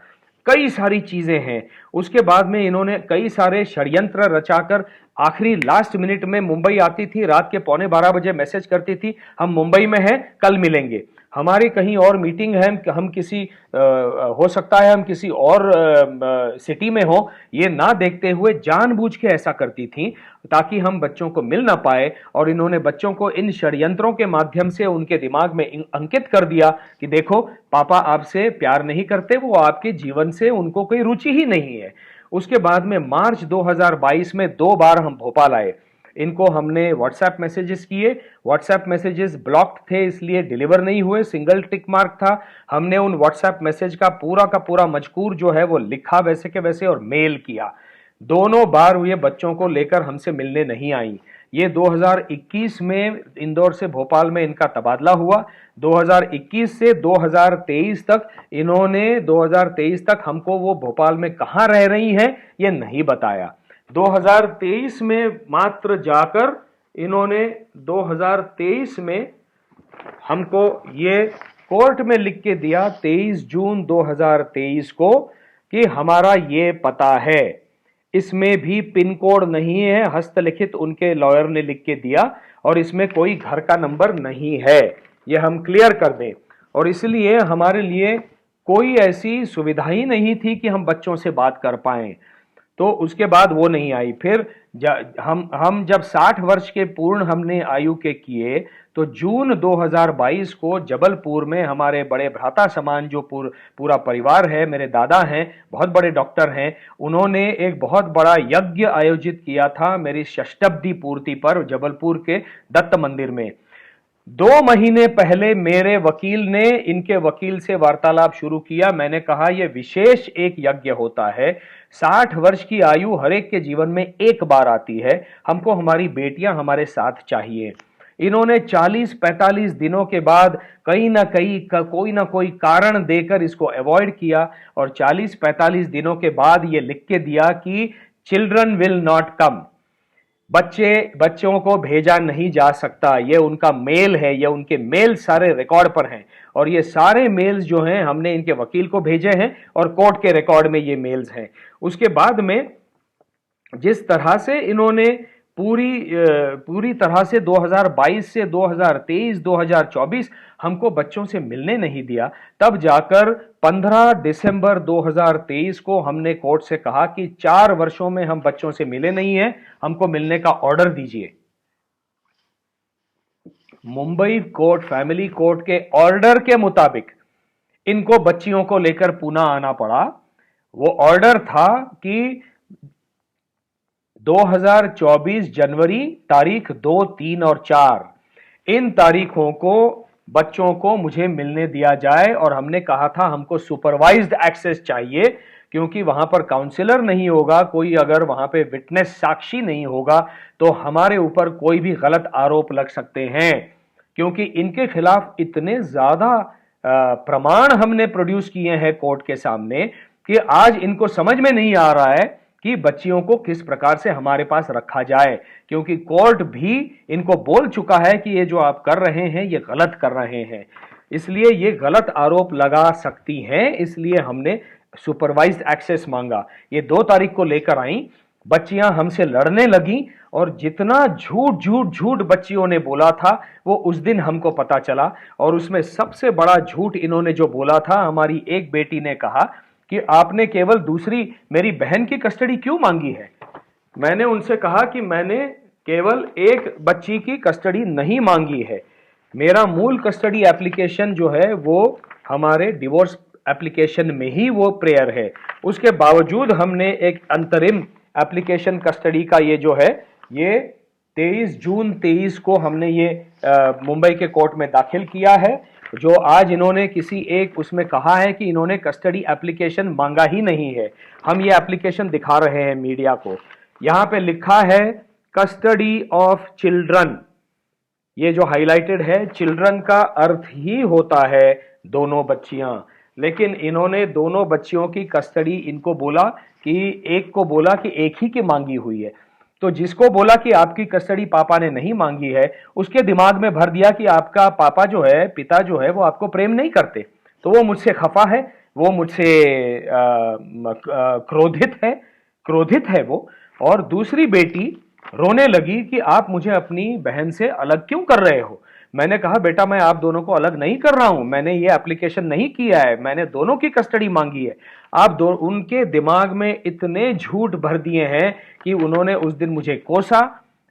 कई सारी चीजें हैं। उसके बाद में इन्होंने कई सारे षड्यंत्र रचाकर आखिरी लास्ट मिनट में मुंबई आती थी, रात के 11:15 बजे मैसेज करती थी, हम मुंबई में हैं, कल मिलेंगे। हमारी कहीं और मीटिंग है, हम किसी हो सकता है हम किसी और सिटी में हो, ये ना देखते हुए जानबूझ के ऐसा करती थी ताकि हम बच्चों को मिल ना पाए। और इन्होंने बच्चों को इन षड्यंत्रों के माध्यम से उनके दिमाग में अंकित कर दिया कि देखो पापा आपसे प्यार नहीं करते, वो आपके जीवन से उनको कोई रुचि ही नहीं है। उसके बाद में मार्च 2022 में 2 बार हम भोपाल आए, इनको हमने व्हाट्सएप मैसेजेस किए, व्हाट्सएप मैसेजेस ब्लॉक्ड थे इसलिए डिलीवर नहीं हुए, सिंगल टिक मार्क था। हमने उन व्हाट्सएप मैसेज का पूरा मजकूर जो है वो लिखा वैसे के वैसे और मेल किया। दोनों बार ये बच्चों को लेकर हमसे मिलने नहीं आई। ये 2021 में इंदौर से भोपाल में इनका तबादला हुआ। 2021 से 2023 तक इन्होंने, 2023 तक हमको वो भोपाल में कहाँ रह रही हैं ये नहीं बताया। 2023 में मात्र जाकर इन्होंने 2023 में हमको ये कोर्ट में लिख के दिया 23 जून 2023 को कि हमारा ये पता है, इसमें भी पिन कोड नहीं है, हस्तलिखित उनके लॉयर ने लिख के दिया, और इसमें कोई घर का नंबर नहीं है, ये हम क्लियर कर दें। और इसलिए हमारे लिए कोई ऐसी सुविधा ही नहीं थी कि हम बच्चों से बात कर पाएं। तो उसके बाद वो नहीं आई। फिर हम जब 60 वर्ष के पूर्ण हमने आयु के किए, तो जून 2022 को जबलपुर में हमारे बड़े भ्राता समान जो पूरा परिवार है, मेरे दादा हैं, बहुत बड़े डॉक्टर हैं, उन्होंने एक बहुत बड़ा यज्ञ आयोजित किया था मेरी षष्ठाब्दी पूर्ति पर जबलपुर के दत्त मंदिर में। 2 महीने पहले मेरे वकील ने इनके वकील से वार्तालाप शुरू किया। मैंने कहा यह विशेष एक यज्ञ होता है, 60 वर्ष की आयु हर एक के जीवन में एक बार आती है, हमको हमारी बेटियां हमारे साथ चाहिए। इन्होंने 40-45 दिनों के बाद कहीं ना कहीं कोई ना कोई कारण देकर इसको अवॉइड किया, और 40-45 दिनों के बाद ये लिख के दिया कि चिल्ड्रन विल नॉट कम, बच्चों को भेजा नहीं जा सकता। ये उनका मेल है, ये उनके मेल सारे रिकॉर्ड पर हैं, और ये सारे मेल्स जो हैं हमने इनके वकील को भेजे हैं और कोर्ट के रिकॉर्ड में ये मेल्स हैं। उसके बाद में जिस तरह से इन्होंने पूरी तरह से 2022 से 2023 2024 हमको बच्चों से मिलने नहीं दिया, तब जाकर 15 दिसंबर 2023 को हमने कोर्ट से कहा कि 4 वर्षों में हम बच्चों से मिले नहीं हैं, हमको मिलने का ऑर्डर दीजिए। मुंबई कोर्ट, फैमिली कोर्ट के ऑर्डर के मुताबिक इनको बच्चियों को लेकर पुणे आना पड़ा। वो ऑर्डर था कि 2024 जनवरी तारीख 2, 3 और 4 इन तारीखों को बच्चों को मुझे मिलने दिया जाए, और हमने कहा था हमको सुपरवाइज्ड एक्सेस चाहिए, क्योंकि वहां पर काउंसलर नहीं होगा, कोई अगर वहां पे विटनेस साक्षी नहीं होगा तो हमारे ऊपर कोई भी गलत आरोप लग सकते हैं, क्योंकि इनके खिलाफ इतने ज्यादा प्रमाण हमने प्रोड्यूस किए हैं कोर्ट के सामने कि आज इनको समझ में नहीं आ रहा है कि बच्चियों को किस प्रकार से हमारे पास रखा जाए, क्योंकि कोर्ट भी इनको बोल चुका है कि ये जो आप कर रहे हैं ये गलत कर रहे हैं, इसलिए ये गलत आरोप लगा सकती हैं, इसलिए हमने सुपरवाइज्ड एक्सेस मांगा। ये 2 तारीख को लेकर आई, बच्चियां हमसे लड़ने लगी, और जितना झूठ बच्चियों ने बोला था वो उस दिन हमको पता चला। और उसमें सबसे बड़ा झूठ इन्होंने जो बोला था, हमारी एक बेटी ने कहा कि आपने केवल दूसरी मेरी बहन की कस्टडी क्यों मांगी है। मैंने उनसे कहा कि मैंने केवल एक बच्ची की कस्टडी नहीं मांगी है, मेरा मूल कस्टडी एप्लीकेशन जो है वो हमारे डिवोर्स एप्लीकेशन में ही वो प्रेयर है। उसके बावजूद हमने एक अंतरिम एप्लीकेशन कस्टडी का ये जो है ये 23 जून 23 को हमने ये मुंबई के कोर्ट में दाखिल किया है, जो आज इन्होंने किसी एक उसमें कहा है कि इन्होंने कस्टडी एप्लीकेशन मांगा ही नहीं है। हम ये एप्लीकेशन दिखा रहे हैं मीडिया को, यहां पे लिखा है कस्टडी ऑफ चिल्ड्रन, ये जो हाईलाइटेड है, चिल्ड्रन का अर्थ ही होता है दोनों बच्चियां, लेकिन इन्होंने दोनों बच्चियों की कस्टडी इनको बोला कि एक को बोला कि एक ही की मांगी हुई है, तो जिसको बोला कि आपकी कस्टडी पापा ने नहीं मांगी है उसके दिमाग में भर दिया कि आपका पापा जो है, पिता जो है, वो आपको प्रेम नहीं करते, तो वो मुझसे खफा है, वो मुझसे क्रोधित है वो। और दूसरी बेटी रोने लगी कि आप मुझे अपनी बहन से अलग क्यों कर रहे हो। मैंने कहा बेटा मैं आप दोनों को अलग नहीं कर रहा हूं, मैंने ये एप्लीकेशन नहीं किया है, मैंने दोनों की कस्टडी मांगी है। आप उनके दिमाग में इतने झूठ भर दिए हैं कि उन्होंने उस दिन मुझे कोसा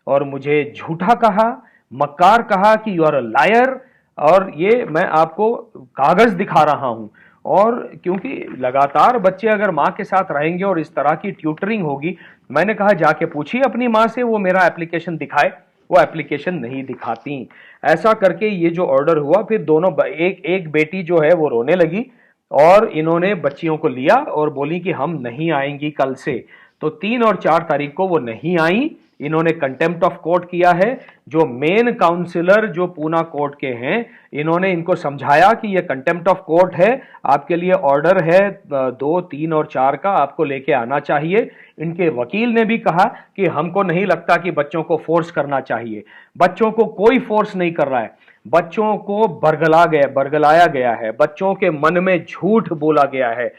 और मुझे झूठा कहा, मक्कार कहा कि यू आर अ लायर, और ये मैं आपको कागज दिखा रहा हूं। और क्योंकि लगातार बच्चे अगर माँ के साथ रहेंगे और इस तरह की ट्यूटरिंग होगी, मैंने कहा जाके पूछिए अपनी माँ से, वो मेरा एप्लीकेशन दिखाए, वो एप्लीकेशन नहीं दिखाती। ऐसा करके ये जो ऑर्डर हुआ, फिर दोनों एक बेटी जो है वो रोने लगी और इन्होंने बच्चियों को लिया और बोली कि हम नहीं आएंगी कल से। तो 3 और 4 तारीख को वो नहीं आई, इन्होंने कंटेम्प्ट ऑफ कोर्ट किया है। जो मेन काउंसिलर जो पूना कोर्ट के हैं, इन्होंने इनको समझाया कि ये कंटेम्प्ट ऑफ कोर्ट है, आपके लिए ऑर्डर है 2, 3 और 4 का, आपको लेके आना चाहिए। इनके वकील ने भी कहा कि हमको नहीं लगता कि बच्चों को फोर्स करना चाहिए, बच्चों को कोई फोर्स नहीं कर रहा है, बच्चों को बरगलाया गया है, बच्चों के मन में झूठ बोला गया है,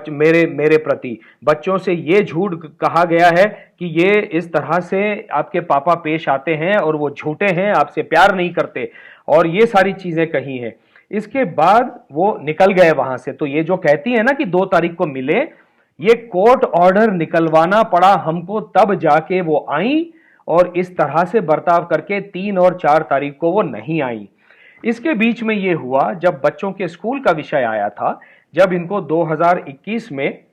मेरे प्रति बच्चों से ये झूठ कहा गया है कि ये इस तरह से आपके पापा पेश आते हैं और वो झूठे हैं, आपसे प्यार नहीं करते, और ये सारी चीजें कही हैं। इसके बाद वो निकल गए वहां से। तो ये जो कहती है ना कि 2 तारीख को मिले, ये कोर्ट ऑर्डर निकलवाना पड़ा हमको, तब जाके वो आई, और इस तरह से बर्ताव करके 3 और 4 तारीख को वो नहीं आई। इसके बीच में ये हुआ, जब बच्चों के स्कूल का विषय आया था, जब इनको 2021 में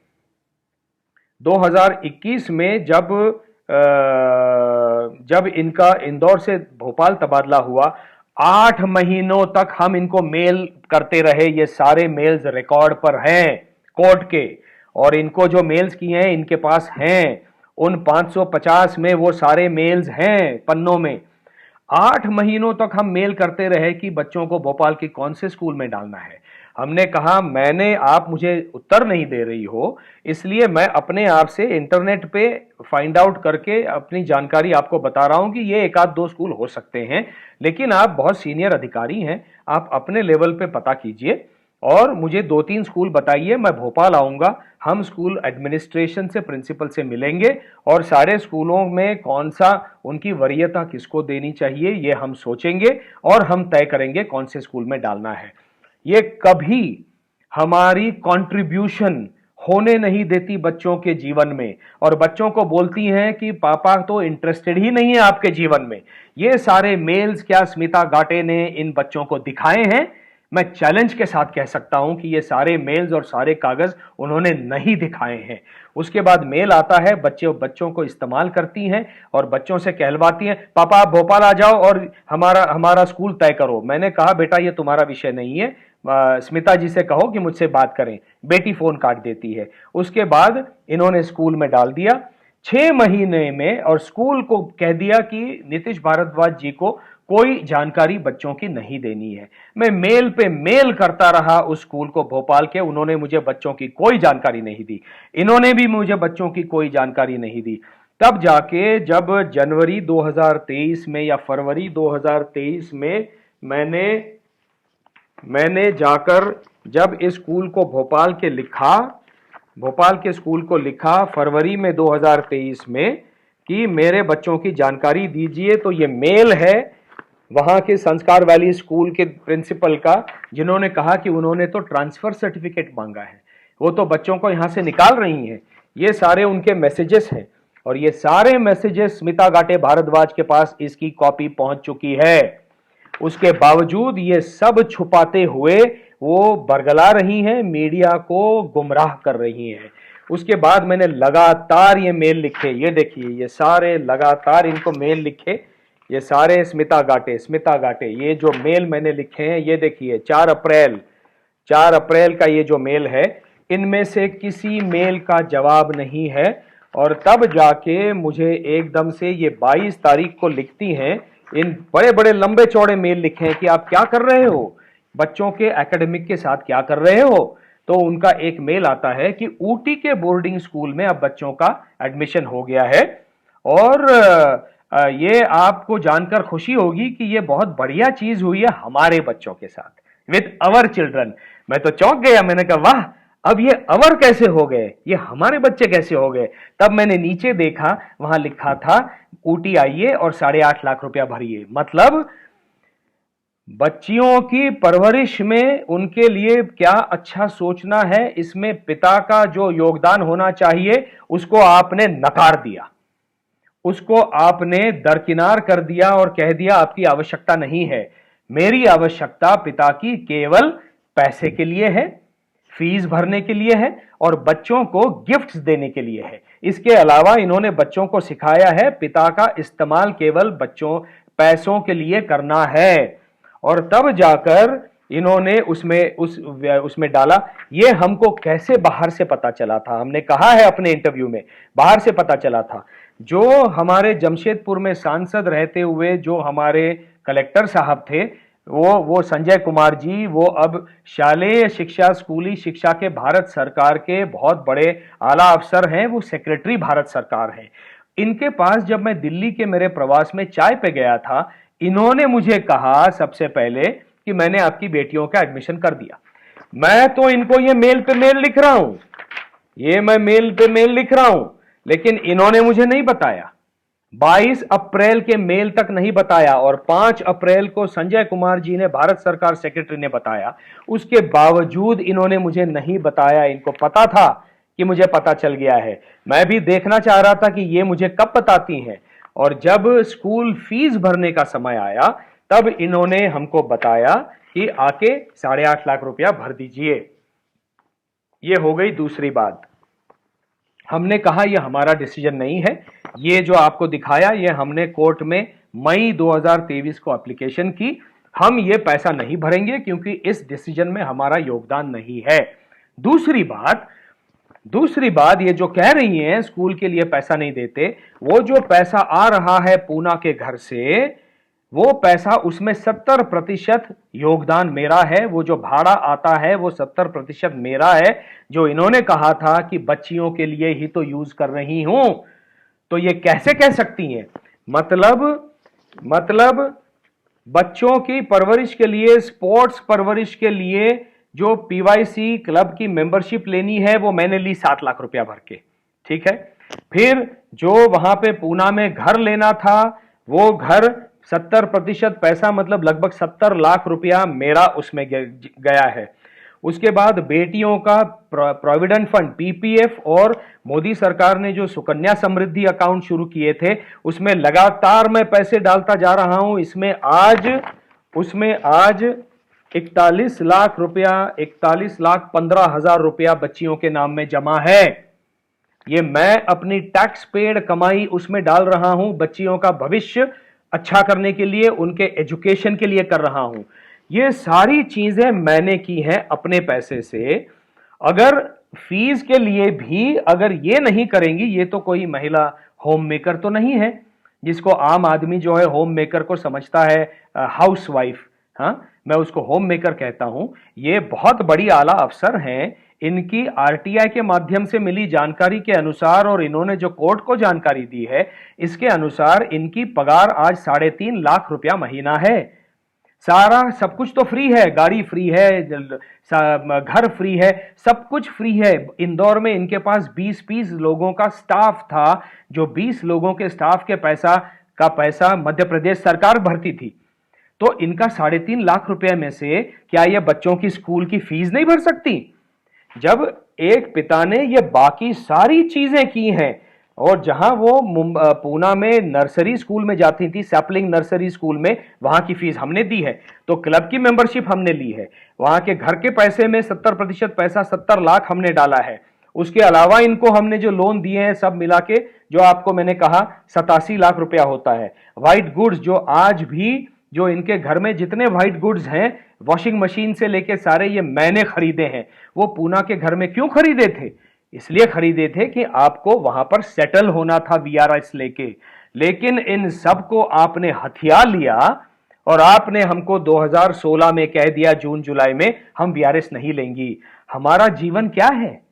जब इनका इंदौर से भोपाल तबादला हुआ, 8 महीनों तक हम इनको मेल करते रहे। ये सारे मेल्स रिकॉर्ड पर हैं कोर्ट के, और इनको जो मेल्स किए हैं इनके पास हैं, उन 550 में वो सारे मेल्स हैं पन्नों में। 8 महीनों तक हम मेल करते रहे कि बच्चों को भोपाल के कौन से स्कूल में डालना है। हमने कहा, आप मुझे उत्तर नहीं दे रही हो, इसलिए मैं अपने आप से इंटरनेट पे फाइंड आउट करके अपनी जानकारी आपको बता रहा हूं कि ये 1-2 स्कूल हो सकते हैं, लेकिन आप बहुत सीनियर अधिकारी हैं, आप अपने लेवल पे पता कीजिए और मुझे 2-3 स्कूल बताइए। मैं भोपाल आऊंगा, हम स्कूल एडमिनिस्ट्रेशन से, प्रिंसिपल से मिलेंगे और सारे स्कूलों में कौन सा उनकी वरीयता किसको देनी चाहिए ये हम सोचेंगे और हम तय करेंगे कौन से स्कूल में डालना है। ये कभी हमारी कंट्रीब्यूशन होने नहीं देती बच्चों के जीवन में, और बच्चों को बोलती हैं कि पापा तो इंटरेस्टेड ही नहीं है आपके जीवन में। ये सारे मेल्स क्या स्मिता गाटे ने इन बच्चों को दिखाए हैं? मैं चैलेंज के साथ कह सकता हूं कि ये सारे मेल्स और सारे कागज उन्होंने नहीं दिखाए हैं। उसके बाद मेल आता है, बच्चों को इस्तेमाल करती हैं और बच्चों से कहलवाती हैं, पापा आप भोपाल आ जाओ और हमारा स्कूल तय करो। मैंने कहा, बेटा ये तुम्हारा विषय नहीं है, स्मिता जी से कहो कि मुझसे बात करें। बेटी फोन काट देती है। उसके बाद इन्होंने स्कूल में डाल दिया 6 महीने में, और स्कूल को कह दिया कि नीतीश भारद्वाज जी को कोई जानकारी बच्चों की नहीं देनी है। मैं मेल पे मेल करता रहा उस स्कूल को भोपाल के, उन्होंने मुझे बच्चों की कोई जानकारी नहीं दी, इन्होंने भी मुझे बच्चों की कोई जानकारी नहीं दी। तब जाके जब जनवरी 2023 में या फरवरी 2023 में मैंने जाकर जब इस स्कूल को भोपाल के स्कूल को लिखा फरवरी में 2023 में कि मेरे बच्चों की जानकारी दीजिए, तो ये मेल है वहां के संस्कार वैली स्कूल के प्रिंसिपल का, जिन्होंने कहा कि उन्होंने तो ट्रांसफर सर्टिफिकेट मांगा है, वो तो बच्चों को यहां से निकाल रही हैं। ये सारे उनके मैसेजेस हैं, और ये सारे मैसेजेस स्मिता गाटे भारद्वाज के पास इसकी कॉपी पहुंच चुकी है। उसके बावजूद ये सब छुपाते हुए वो बरगला रही हैं, मीडिया को गुमराह कर रही हैं। उसके बाद मैंने लगातार ये मेल लिखे, ये देखिए, ये सारे लगातार इनको मेल लिखे, ये सारे स्मिता गाटे, ये जो मेल मैंने लिखे हैं, ये देखिए 4 अप्रैल का ये जो मेल है, इनमें से किसी मेल का जवाब नहीं है। और तब जाके मुझे एकदम से ये 22 तारीख को लिखती हैं, इन बड़े बड़े लंबे चौड़े मेल लिखे हैं कि आप क्या कर रहे हो, बच्चों के एकेडमिक के साथ क्या कर रहे हो। तो उनका एक मेल आता है कि ऊटी के बोर्डिंग स्कूल में अब बच्चों का एडमिशन हो गया है, और ये आपको जानकर खुशी होगी कि ये बहुत बढ़िया चीज हुई है हमारे बच्चों के साथ, विद अवर चिल्ड्रन। मैं तो चौंक गया, मैंने कहा वाह, अब ये अवर कैसे हो गए, ये हमारे बच्चे कैसे हो गए। तब मैंने नीचे देखा, वहां लिखा था ऊटी आइए और 8.5 लाख रुपया भरिए। मतलब बच्चियों की परवरिश में उनके लिए क्या अच्छा सोचना है, इसमें पिता का जो योगदान होना चाहिए उसको आपने नकार दिया, उसको आपने दरकिनार कर दिया और कह दिया आपकी आवश्यकता नहीं है। मेरी आवश्यकता पिता की केवल पैसे के लिए है, फीस भरने के लिए है और बच्चों को गिफ्ट्स देने के लिए है। इसके अलावा इन्होंने बच्चों को सिखाया है पिता का इस्तेमाल केवल पैसों के लिए करना है। और तब जाकर इन्होंने उसमें डाला। ये हमको कैसे बाहर से पता चला था, हमने कहा है अपने इंटरव्यू में, बाहर से पता चला था। जो हमारे जमशेदपुर में सांसद रहते हुए जो हमारे कलेक्टर साहब थे, वो संजय कुमार जी, वो अब शालेय शिक्षा, स्कूली शिक्षा के भारत सरकार के बहुत बड़े आला अफसर हैं, वो सेक्रेटरी भारत सरकार हैं। इनके पास जब मैं दिल्ली के मेरे प्रवास में चाय पे गया था, इन्होंने मुझे कहा सबसे पहले कि मैंने आपकी बेटियों का एडमिशन कर दिया। मैं तो इनको ये मेल पे मेल लिख रहा हूं, लेकिन इन्होंने मुझे नहीं बताया। 22 अप्रैल के मेल तक नहीं बताया, और 5 अप्रैल को संजय कुमार जी ने, भारत सरकार सेक्रेटरी ने बताया। उसके बावजूद इन्होंने मुझे नहीं बताया। इनको पता था कि मुझे पता चल गया है। मैं भी देखना चाह रहा था कि ये मुझे कब बताती हैं। और जब स्कूल फीस भरने का समय आया तब इन्होंने हमको बताया कि आके 8.5 लाख रुपया भर दीजिए। ये हो गई दूसरी बात। हमने कहा यह हमारा डिसीजन नहीं है, ये जो आपको दिखाया ये हमने कोर्ट में मई 2023 को एप्लीकेशन की, हम ये पैसा नहीं भरेंगे क्योंकि इस डिसीजन में हमारा योगदान नहीं है। दूसरी बात ये जो कह रही हैं स्कूल के लिए पैसा नहीं देते, वो जो पैसा आ रहा है पूना के घर से, वो पैसा उसमें 70% योगदान मेरा है। वो जो भाड़ा आता है वो 70% मेरा है, जो इन्होंने कहा था कि बच्चियों के लिए ही तो यूज कर रही हूं। तो ये कैसे कह सकती हैं? मतलब बच्चों की परवरिश के लिए, स्पोर्ट्स परवरिश के लिए जो पीवाईसी क्लब की मेंबरशिप लेनी है वो मैंने ली 7 लाख रुपया भर के, ठीक है। फिर जो वहां पे पूना में घर लेना था, वो घर 70% पैसा मतलब लगभग 70 लाख रुपया मेरा उसमें गया है। उसके बाद बेटियों का प्रोविडेंट फंड पीपीएफ और मोदी सरकार ने जो सुकन्या समृद्धि अकाउंट शुरू किए थे उसमें लगातार मैं पैसे डालता जा रहा हूं। उसमें आज 41 लाख रुपया, 41,15,000 रुपया बच्चियों के नाम में जमा है। ये मैं अपनी टैक्स पेड कमाई उसमें डाल रहा हूं, बच्चियों का भविष्य अच्छा करने के लिए, उनके एजुकेशन के लिए कर रहा हूं। ये सारी चीजें मैंने की हैं अपने पैसे से। अगर फीस के लिए भी अगर ये नहीं करेंगी, ये तो कोई महिला होम मेकर तो नहीं है जिसको आम आदमी जो है होम मेकर को समझता है हाउस वाइफ। हाँ, मैं उसको होम मेकर कहता हूं। ये बहुत बड़ी आला अफसर हैं। इनकी आरटीआई के माध्यम से मिली जानकारी के अनुसार और इन्होंने जो कोर्ट को जानकारी दी है इसके अनुसार इनकी पगार आज 3.5 लाख रुपया महीना है। सारा सब कुछ तो फ्री है, गाड़ी फ्री है, घर फ्री है, सब कुछ फ्री है। इंदौर में इनके पास 20 लोगों का स्टाफ था, जो 20 लोगों के स्टाफ के पैसा मध्य प्रदेश सरकार भरती थी। तो इनका 3.5 लाख रुपए में से क्या ये बच्चों की स्कूल की फीस नहीं भर सकती? जब एक पिता ने ये बाकी सारी चीजें की हैं, और जहां वो पूना में नर्सरी स्कूल में जाती थी, सैपलिंग नर्सरी स्कूल में, वहां की फीस हमने दी है। तो क्लब की मेंबरशिप हमने ली है। वहां के घर के पैसे में 70% पैसा, 70 लाख हमने डाला है। उसके अलावा इनको हमने जो लोन दिए हैं सब मिला के, जो आपको मैंने कहा 87 लाख रुपया होता है। व्हाइट गुड्स जो आज भी जो इनके घर में जितने व्हाइट गुड्स हैं, वॉशिंग मशीन से लेके सारे, ये मैंने खरीदे हैं। वो पूना के घर में क्यों खरीदे थे? इसलिए खरीदे थे कि आपको वहां पर सेटल होना था वीआरएस लेके। लेकिन इन सब को आपने हथिया लिया और आपने हमको 2016 में कह दिया जून जुलाई में हम वीआरएस नहीं लेंगी। हमारा जीवन क्या है?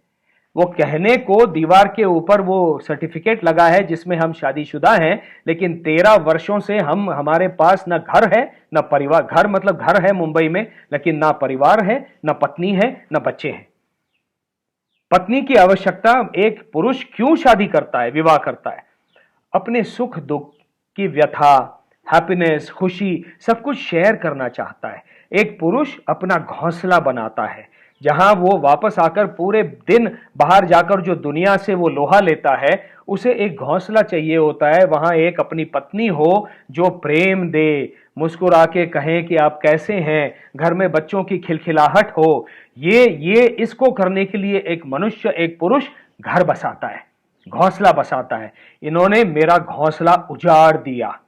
वो कहने को दीवार के ऊपर वो सर्टिफिकेट लगा है जिसमें हम शादीशुदा हैं, लेकिन 13 वर्षों से हमारे पास ना घर है ना परिवार। घर मतलब घर है मुंबई में, लेकिन ना परिवार है, ना पत्नी है, ना बच्चे हैं। पत्नी की आवश्यकता एक पुरुष क्यों शादी करता है, विवाह करता है? अपने सुख दुख की व्यथा, हैप्पीनेस, खुशी सब कुछ शेयर करना चाहता है। एक पुरुष अपना घोंसला बनाता है जहां वो वापस आकर पूरे दिन बाहर जाकर जो दुनिया से वो लोहा लेता है, उसे एक घोंसला चाहिए होता है। वहां एक अपनी पत्नी हो जो प्रेम दे, मुस्कुरा के कहे कि आप कैसे हैं, घर में बच्चों की खिलखिलाहट हो। ये इसको करने के लिए एक मनुष्य, एक पुरुष घर बसाता है, घोंसला बसाता है। इन्होंने मेरा घोंसला उजाड़ दिया।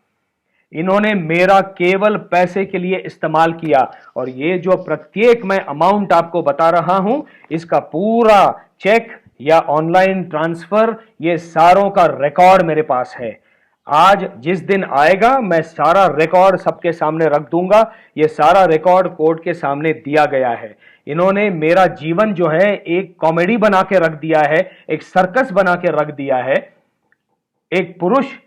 इन्होंने मेरा केवल पैसे के लिए इस्तेमाल किया। और ये जो प्रत्येक मैं अमाउंट आपको बता रहा हूं, इसका पूरा चेक या ऑनलाइन ट्रांसफर, ये सारों का रिकॉर्ड मेरे पास है। आज जिस दिन आएगा मैं सारा रिकॉर्ड सबके सामने रख दूंगा। ये सारा रिकॉर्ड कोर्ट के सामने दिया गया है। इन्होंने मेरा जीवन जो है एक कॉमेडी बना के रख दिया है, एक सर्कस बना के रख दिया है। एक पुरुष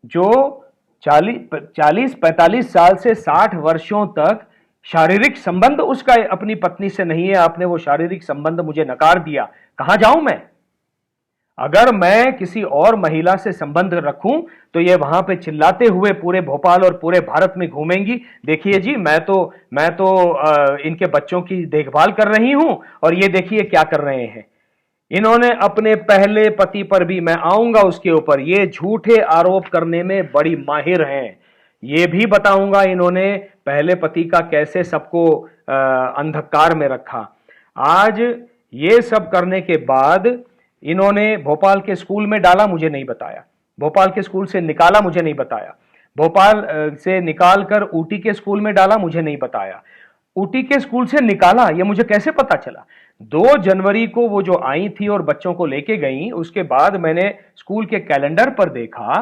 जो 40-45 साल से 60 वर्षों तक शारीरिक संबंध उसका अपनी पत्नी से नहीं है, आपने वो शारीरिक संबंध मुझे नकार दिया। कहां जाऊं मैं? अगर मैं किसी और महिला से संबंध रखूं तो ये वहां पे चिल्लाते हुए पूरे भोपाल और पूरे भारत में घूमेंगी, देखिए जी मैं तो इनके बच्चों की देखभाल कर रही हूं और ये देखिए क्या कर रहे हैं। इन्होंने अपने पहले पति पर भी, मैं आऊंगा उसके ऊपर, ये झूठे आरोप करने में बड़ी माहिर हैं। ये भी बताऊंगा इन्होंने पहले पति का कैसे सबको अंधकार में रखा। आज ये सब करने के बाद इन्होंने भोपाल के स्कूल में डाला, मुझे नहीं बताया। भोपाल के स्कूल से निकाला, मुझे नहीं बताया। भोपाल से निकालकर ऊटी के स्कूल में डाला, मुझे नहीं बताया। ऊटी के स्कूल से निकाला, ये मुझे कैसे पता चला? 2 जनवरी को वो जो आई थी और बच्चों को लेके गई, उसके बाद मैंने स्कूल के कैलेंडर पर देखा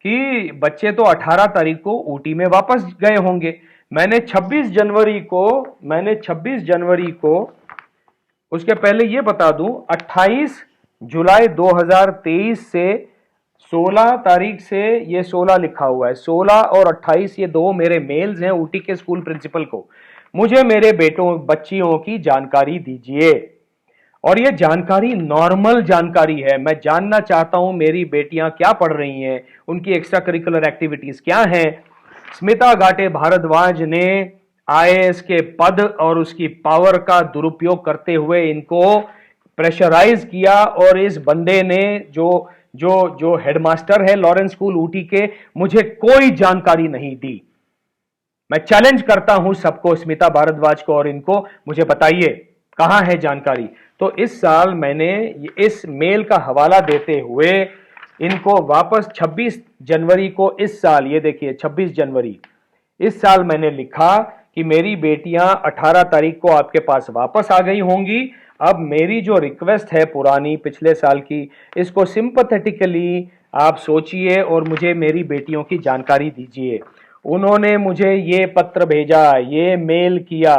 कि बच्चे तो 18 तारीख को ऊटी में वापस गए होंगे। मैंने 26 जनवरी को, उसके पहले ये बता दूं, 28 जुलाई 2023 से 16 तारीख से, ये 16 लिखा हुआ है, 16 और 28 ये 2 मेरे मेल्स हैं ऊटी के स्कूल प्रिंसिपल को। मुझे मेरे बच्चियों की जानकारी दीजिए, और ये जानकारी नॉर्मल जानकारी है। मैं जानना चाहता हूं मेरी बेटियां क्या पढ़ रही हैं, उनकी एक्स्ट्रा करिकुलर एक्टिविटीज क्या हैं। स्मिता घाटे भारद्वाज ने आईएएस के पद और उसकी पावर का दुरुपयोग करते हुए इनको प्रेशराइज किया, और इस बंदे ने जो हेडमास्टर है लॉरेंस स्कूल ऊटी के, मुझे कोई जानकारी नहीं दी। मैं चैलेंज करता हूं सबको, स्मिता भारद्वाज को और इनको, मुझे बताइए कहां है जानकारी। तो इस साल मैंने इस मेल का हवाला देते हुए इनको वापस 26 जनवरी को, इस साल ये देखिए 26 जनवरी इस साल मैंने लिखा कि मेरी बेटियां 18 तारीख को आपके पास वापस आ गई होंगी। अब मेरी जो रिक्वेस्ट है पुरानी पिछले साल की, इसको सिंपैथेटिकली आप सोचिए और मुझे मेरी बेटियों की जानकारी दीजिए। उन्होंने मुझे ये पत्र भेजा, ये मेल किया।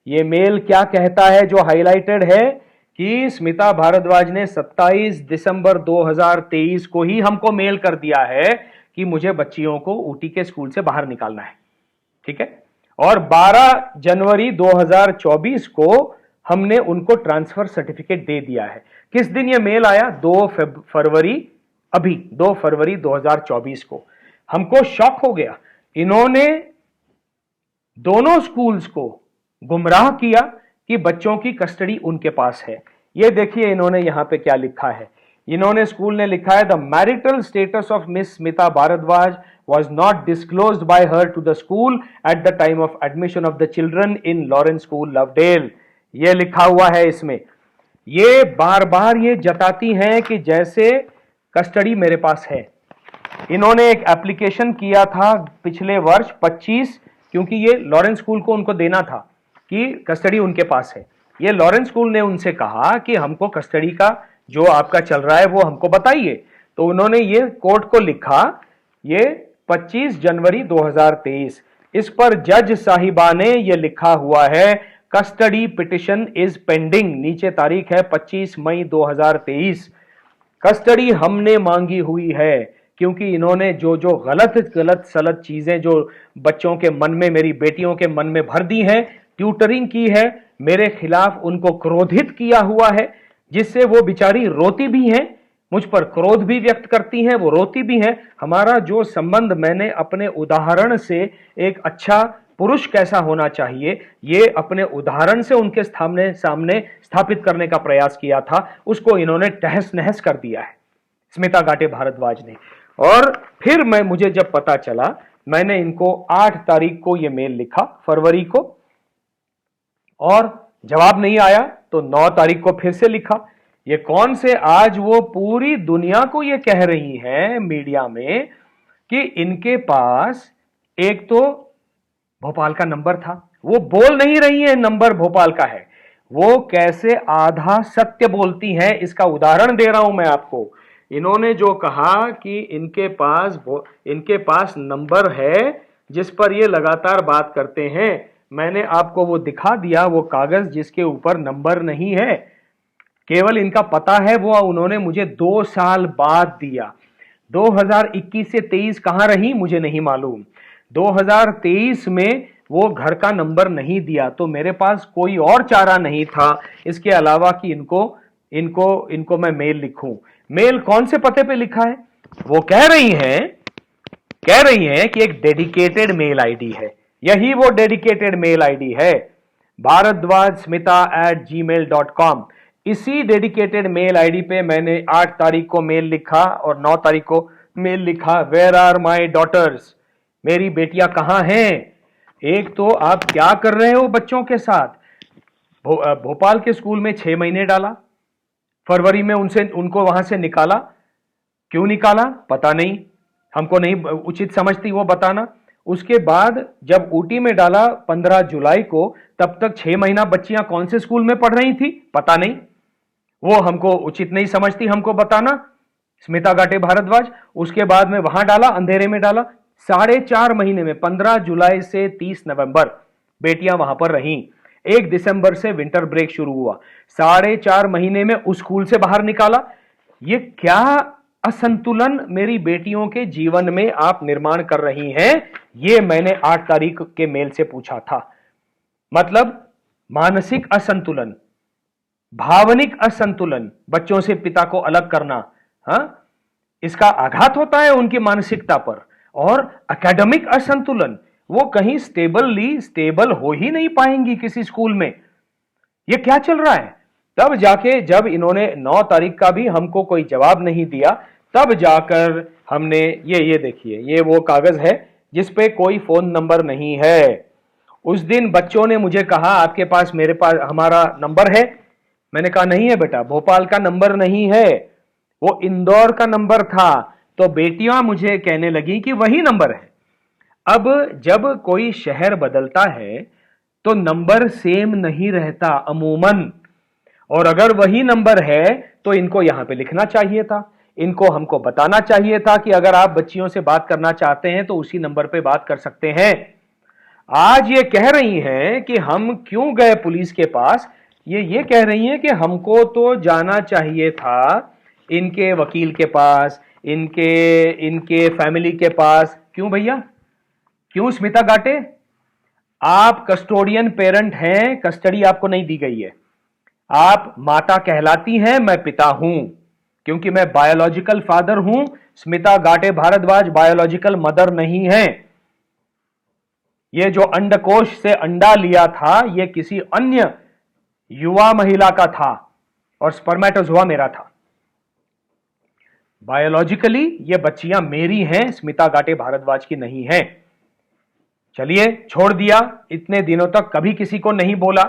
ये मेल क्या कहता है जो हाईलाइटेड है कि स्मिता भारद्वाज ने 27 दिसंबर 2023 को ही हमको मेल कर दिया है कि मुझे बच्चियों को ऊटी के स्कूल से बाहर निकालना है, ठीक है। और 12 जनवरी 2024 को हमने उनको ट्रांसफर सर्टिफिकेट दे दिया है। किस दिन ये मेल आया? 2 फरवरी, अभी 2 फरवरी 2024 को। हमको शॉक हो गया। इन्होंने दोनों स्कूल्स को गुमराह किया कि बच्चों की कस्टडी उनके पास है। ये देखिए इन्होंने यहां पे क्या लिखा है। इन्होंने, स्कूल ने लिखा है, the marital status of Miss Smita Bhardwaj was not disclosed by her to the school at the time of admission of the children in Lawrence School, Lovedale. ये लिखा हुआ है इसमें। ये बार बार ये जताती हैं कि जैसे कस्टडी मेरे पास है। इन्होंने एक एप्लीकेशन किया था पिछले वर्ष 25, क्योंकि ये लॉरेंस स्कूल को उनको देना था कि कस्टडी उनके पास है। ये लॉरेंस स्कूल ने उनसे कहा कि हमको कस्टडी का जो आपका चल रहा है वो हमको बताइए। तो उन्होंने ये कोर्ट को लिखा, ये 25 जनवरी 2023। इस पर जज साहिबा ने ये लिखा हुआ है, कस्टडी पिटिशन इज पेंडिंग। नीचे तारीख है 25 मई 2023। कस्टडी हमने मांगी हुई है, क्योंकि इन्होंने जो जो गलत सलत चीजें जो बच्चों के मन में, मेरी बेटियों के मन में भर दी हैं, ट्यूटरिंग की है, मेरे खिलाफ उनको क्रोधित किया हुआ है, जिससे वो बेचारी रोती भी हैं, मुझ पर क्रोध भी व्यक्त करती हैं, वो रोती भी हैं। हमारा जो संबंध, मैंने अपने उदाहरण से एक अच्छा पुरुष कैसा होना चाहिए, ये अपने उदाहरण से उनके सामने स्थापित करने का प्रयास किया था, उसको इन्होंने तहस नहस कर दिया है स्मिता घाटे भारद्वाज ने। और फिर मुझे जब पता चला, मैंने इनको 8 तारीख को ये मेल लिखा फरवरी को, और जवाब नहीं आया तो 9 तारीख को फिर से लिखा। ये कौन से, आज वो पूरी दुनिया को ये कह रही हैं मीडिया में कि इनके पास एक तो भोपाल का नंबर था। वो बोल नहीं रही है नंबर भोपाल का है, वो कैसे आधा सत्य बोलती हैं, इसका उदाहरण दे रहा हूं मैं आपको। इन्होंने जो कहा कि इनके पास नंबर है जिस पर ये लगातार बात करते हैं, मैंने आपको वो दिखा दिया, वो कागज जिसके ऊपर नंबर नहीं है, केवल इनका पता है। वो उन्होंने मुझे 2 साल बाद दिया। 2021 से 23 कहां रही मुझे नहीं मालूम। 2023 में वो घर का नंबर नहीं दिया, तो मेरे पास कोई और चारा नहीं था इसके अलावा कि इनको मैं मेल लिखूं। मेल कौन से पते पे लिखा है? वो कह रही हैं कि एक डेडिकेटेड मेल आईडी है। यही वो डेडिकेटेड मेल आईडी है, भारद्वाज स्मिता@gmail.com। इसी डेडिकेटेड मेल आईडी पे मैंने 8 तारीख को मेल लिखा और 9 तारीख को मेल लिखा, वेयर आर माई डॉटर्स, मेरी बेटियां कहां हैं। एक तो आप क्या कर रहे हो बच्चों के साथ। भोपाल के स्कूल में 6 महीने डाला, फरवरी में उनको वहां से निकाला। क्यों निकाला पता नहीं, हमको नहीं उचित समझती वो बताना। उसके बाद जब ऊटी में डाला 15 जुलाई को, तब तक 6 महीना बच्चियां कौन से स्कूल में पढ़ रही थी पता नहीं, वो हमको उचित नहीं समझती हमको बताना, स्मिता गाटे भारद्वाज। उसके बाद में वहां डाला, अंधेरे में डाला। 4.5 महीने में 15 जुलाई से 30 नवंबर बेटियां वहां पर रहीं। 1 दिसंबर से विंटर ब्रेक शुरू हुआ, 4.5 महीने में उस स्कूल से बाहर निकाला। ये क्या असंतुलन मेरी बेटियों के जीवन में आप निर्माण कर रही हैं, ये मैंने 8 तारीख के मेल से पूछा था। मतलब मानसिक असंतुलन, भावनिक असंतुलन, बच्चों से पिता को अलग करना, इसका आघात होता है उनकी मानसिकता पर। और एकेडमिक असंतुलन, वो कहीं स्टेबल हो ही नहीं पाएंगी किसी स्कूल में। ये क्या चल रहा है। तब जाके जब इन्होंने 9 तारीख का भी हमको कोई जवाब नहीं दिया, तब जाकर हमने ये देखिए, ये वो कागज है जिस पे कोई फोन नंबर नहीं है। उस दिन बच्चों ने मुझे कहा आपके पास मेरे पास हमारा नंबर है। मैंने कहा नहीं है बेटा, भोपाल का नंबर नहीं है, वो इंदौर का नंबर था। तो बेटियां मुझे कहने लगी कि वही नंबर है। अब जब कोई शहर बदलता है तो नंबर सेम नहीं रहता अमूमन, और अगर वही नंबर है तो इनको यहां पे लिखना चाहिए था, इनको हमको बताना चाहिए था कि अगर आप बच्चियों से बात करना चाहते हैं तो उसी नंबर पे बात कर सकते हैं। आज ये कह रही हैं कि हम क्यों गए पुलिस के पास, ये कह रही हैं कि हमको तो जाना चाहिए था इनके वकील के पास, इनके फैमिली के पास। क्यों भैया, क्यों स्मिता गाटे, आप कस्टोडियन पेरेंट हैं, कस्टडी आपको नहीं दी गई है, आप माता कहलाती हैं, मैं पिता हूं, क्योंकि मैं बायोलॉजिकल फादर हूं। स्मिता गाटे भारद्वाज बायोलॉजिकल मदर नहीं है। ये जो अंडकोश से अंडा लिया था ये किसी अन्य युवा महिला का था और स्पर्मेटोजोआ मेरा था। बायोलॉजिकली ये बच्चियां मेरी हैं, स्मिता गाटे भारद्वाज की नहीं है। चलिए छोड़ दिया, इतने दिनों तक कभी किसी को नहीं बोला,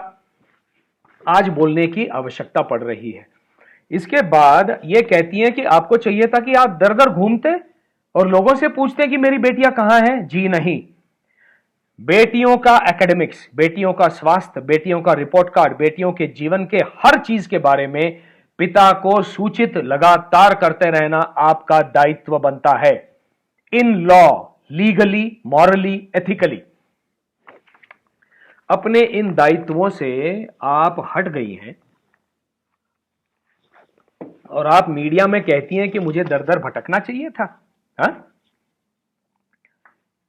आज बोलने की आवश्यकता पड़ रही है। इसके बाद ये कहती हैं कि आपको चाहिए था कि आप दर दर घूमते और लोगों से पूछते कि मेरी बेटियां कहां हैं। जी नहीं, बेटियों का एकेडमिक्स, बेटियों का स्वास्थ्य, बेटियों का रिपोर्ट कार्ड, बेटियों के जीवन के हर चीज के बारे में पिता को सूचित लगातार करते रहना आपका दायित्व बनता है, in law, legally, morally, ethically. अपने इन दायित्वों से आप हट गई हैं और आप मीडिया में कहती हैं कि मुझे दर दर भटकना चाहिए था।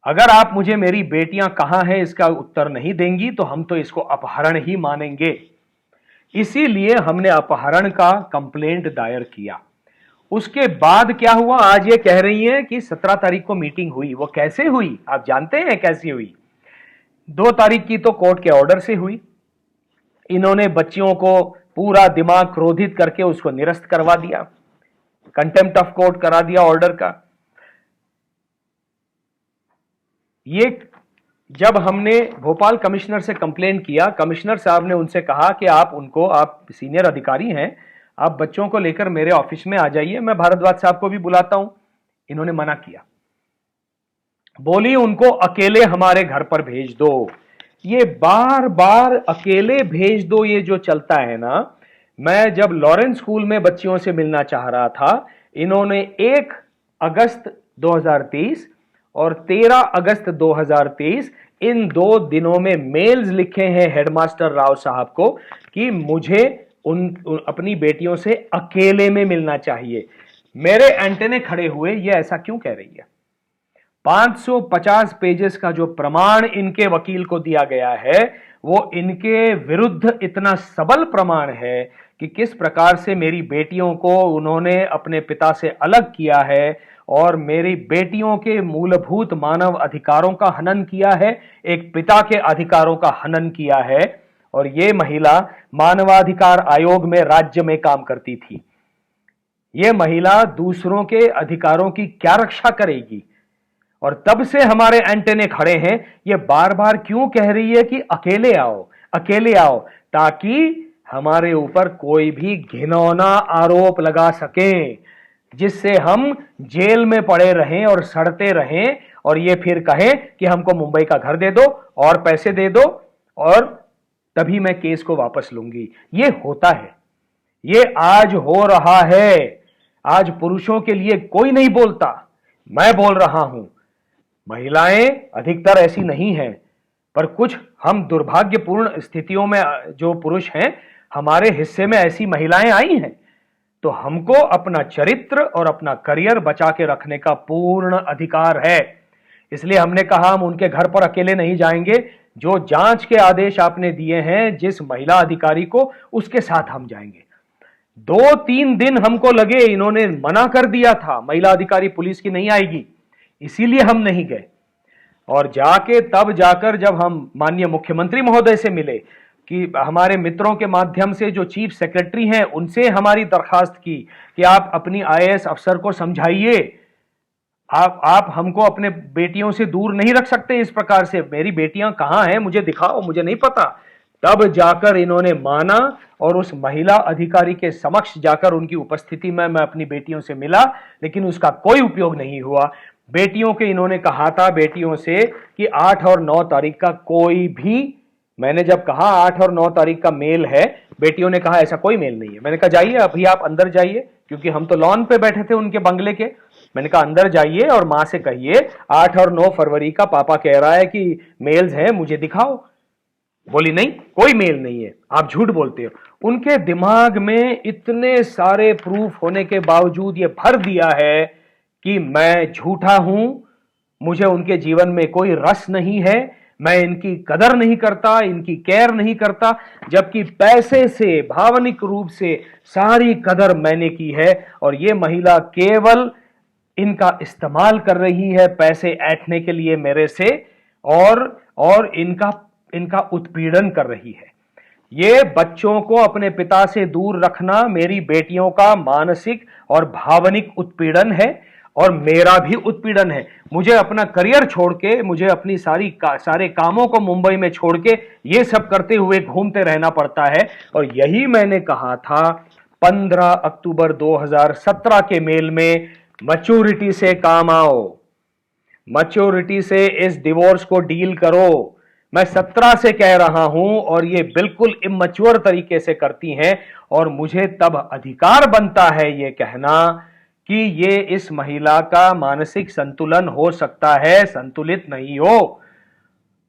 अगर आप मुझे मेरी बेटियां कहां हैं इसका उत्तर नहीं देंगी तो हम तो इसको अपहरण ही मानेंगे। इसीलिए हमने अपहरण का कंप्लेंट दायर किया। उसके बाद क्या हुआ, आज ये कह रही हैं कि 17 तारीख को मीटिंग हुई। वो कैसे हुई आप जानते हैं कैसी हुई। 2 तारीख की तो कोर्ट के ऑर्डर से हुई। इन्होंने बच्चियों को पूरा दिमाग क्रोधित करके उसको निरस्त करवा दिया, कंटेम्प्ट ऑफ कोर्ट करा दिया ऑर्डर का। ये जब हमने भोपाल कमिश्नर से कंप्लेन किया, कमिश्नर साहब ने उनसे कहा कि आप सीनियर अधिकारी हैं, आप बच्चों को लेकर मेरे ऑफिस में आ जाइए, मैं भारद्वाज साहब को भी बुलाता हूं। इन्होंने मना किया, बोली उनको अकेले हमारे घर पर भेज दो। ये बार बार अकेले भेज दो ये जो चलता है ना। मैं जब लॉरेंस स्कूल में बच्चियों से मिलना चाह रहा था, इन्होंने 1 अगस्त 2023 और 13 अगस्त 2023 इन 2 दिनों में मेल्स लिखे हैं हेडमास्टर राव साहब को कि मुझे अपनी बेटियों से अकेले में मिलना चाहिए। मेरे एंटेने खड़े हुए, ये ऐसा क्यों कह रही है। 550 पेजेस का जो प्रमाण इनके वकील को दिया गया है वो इनके विरुद्ध इतना सबल प्रमाण है कि किस प्रकार से मेरी बेटियों को उन्होंने अपने पिता से अलग किया है और मेरी बेटियों के मूलभूत मानव अधिकारों का हनन किया है, एक पिता के अधिकारों का हनन किया है। और ये महिला मानवाधिकार आयोग में राज्य में काम करती थी। ये महिला दूसरों के अधिकारों की क्या रक्षा करेगी? और तब से हमारे एंटेने खड़े हैं। ये बार बार क्यों कह रही है कि अकेले आओ, अकेले आओ, ताकि हमारे ऊपर कोई भी घिनौना आरोप लगा सके, जिससे हम जेल में पड़े रहें और सड़ते रहें, और ये फिर कहें कि हमको मुंबई का घर दे दो और पैसे दे दो और तभी मैं केस को वापस लूंगी। ये होता है, ये आज हो रहा है। आज पुरुषों के लिए कोई नहीं बोलता, मैं बोल रहा हूं। महिलाएं अधिकतर ऐसी नहीं हैं, पर कुछ हम दुर्भाग्यपूर्ण स्थितियों में जो पुरुष हैं, हमारे हिस्से में ऐसी महिलाएं आई हैं, तो हमको अपना चरित्र और अपना करियर बचा के रखने का पूर्ण अधिकार है। इसलिए हमने कहा हम उनके घर पर अकेले नहीं जाएंगे। जो जांच के आदेश आपने दिए हैं जिस महिला अधिकारी को, उसके साथ हम जाएंगे। 2-3 दिन हमको लगे, इन्होंने मना कर दिया था महिला अधिकारी पुलिस की नहीं आएगी, इसीलिए हम नहीं गए। और जाके तब जाकर जब हम माननीय मुख्यमंत्री महोदय से मिले, कि हमारे मित्रों के माध्यम से जो चीफ सेक्रेटरी हैं उनसे हमारी दरखास्त की कि आप अपनी आईएएस अफसर को समझाइए, आप हमको अपने बेटियों से दूर नहीं रख सकते इस प्रकार से। मेरी बेटियां कहां हैं, मुझे दिखाओ, मुझे नहीं पता। तब जाकर इन्होंने माना और उस महिला अधिकारी के समक्ष जाकर उनकी उपस्थिति में मैं अपनी बेटियों से मिला, लेकिन उसका कोई उपयोग नहीं हुआ। बेटियों के इन्होंने कहा था बेटियों से कि 8 और 9 तारीख का कोई भी, मैंने जब कहा 8 और 9 तारीख का मेल है, बेटियों ने कहा ऐसा कोई मेल नहीं है। मैंने कहा जाइए अभी आप अंदर जाइए, क्योंकि हम तो लॉन पे बैठे थे उनके बंगले के। मैंने कहा अंदर जाइए और मां से कहिए 8 और 9 फरवरी का पापा कह रहा है कि मेल्स हैं, मुझे दिखाओ। बोली नहीं, कोई मेल नहीं है, आप झूठ बोलते हो। उनके दिमाग में इतने सारे प्रूफ होने के बावजूद ये भर दिया है कि मैं झूठा हूं, मुझे उनके जीवन में कोई रस नहीं है, मैं इनकी कदर नहीं करता, इनकी केयर नहीं करता, जबकि पैसे से, भावनिक रूप से सारी कदर मैंने की है। और ये महिला केवल इनका इस्तेमाल कर रही है पैसे ऐंठने के लिए मेरे से, और इनका उत्पीड़न कर रही है। ये बच्चों को अपने पिता से दूर रखना मेरी बेटियों का मानसिक और भावनिक उत्पीड़न है, और मेरा भी उत्पीड़न है। मुझे अपना करियर छोड़ के, मुझे अपनी सारे कामों को मुंबई में छोड़ के ये सब करते हुए घूमते रहना पड़ता है। और यही मैंने कहा था 15 अक्टूबर 2017 के मेल में, मैच्योरिटी से काम आओ, मैच्योरिटी से इस डिवोर्स को डील करो। मैं 17 से कह रहा हूं और ये बिल्कुल इमैच्योर तरीके से करती हैं, और मुझे तब अधिकार बनता है ये कहना कि ये इस महिला का मानसिक संतुलन हो सकता है, संतुलित नहीं हो।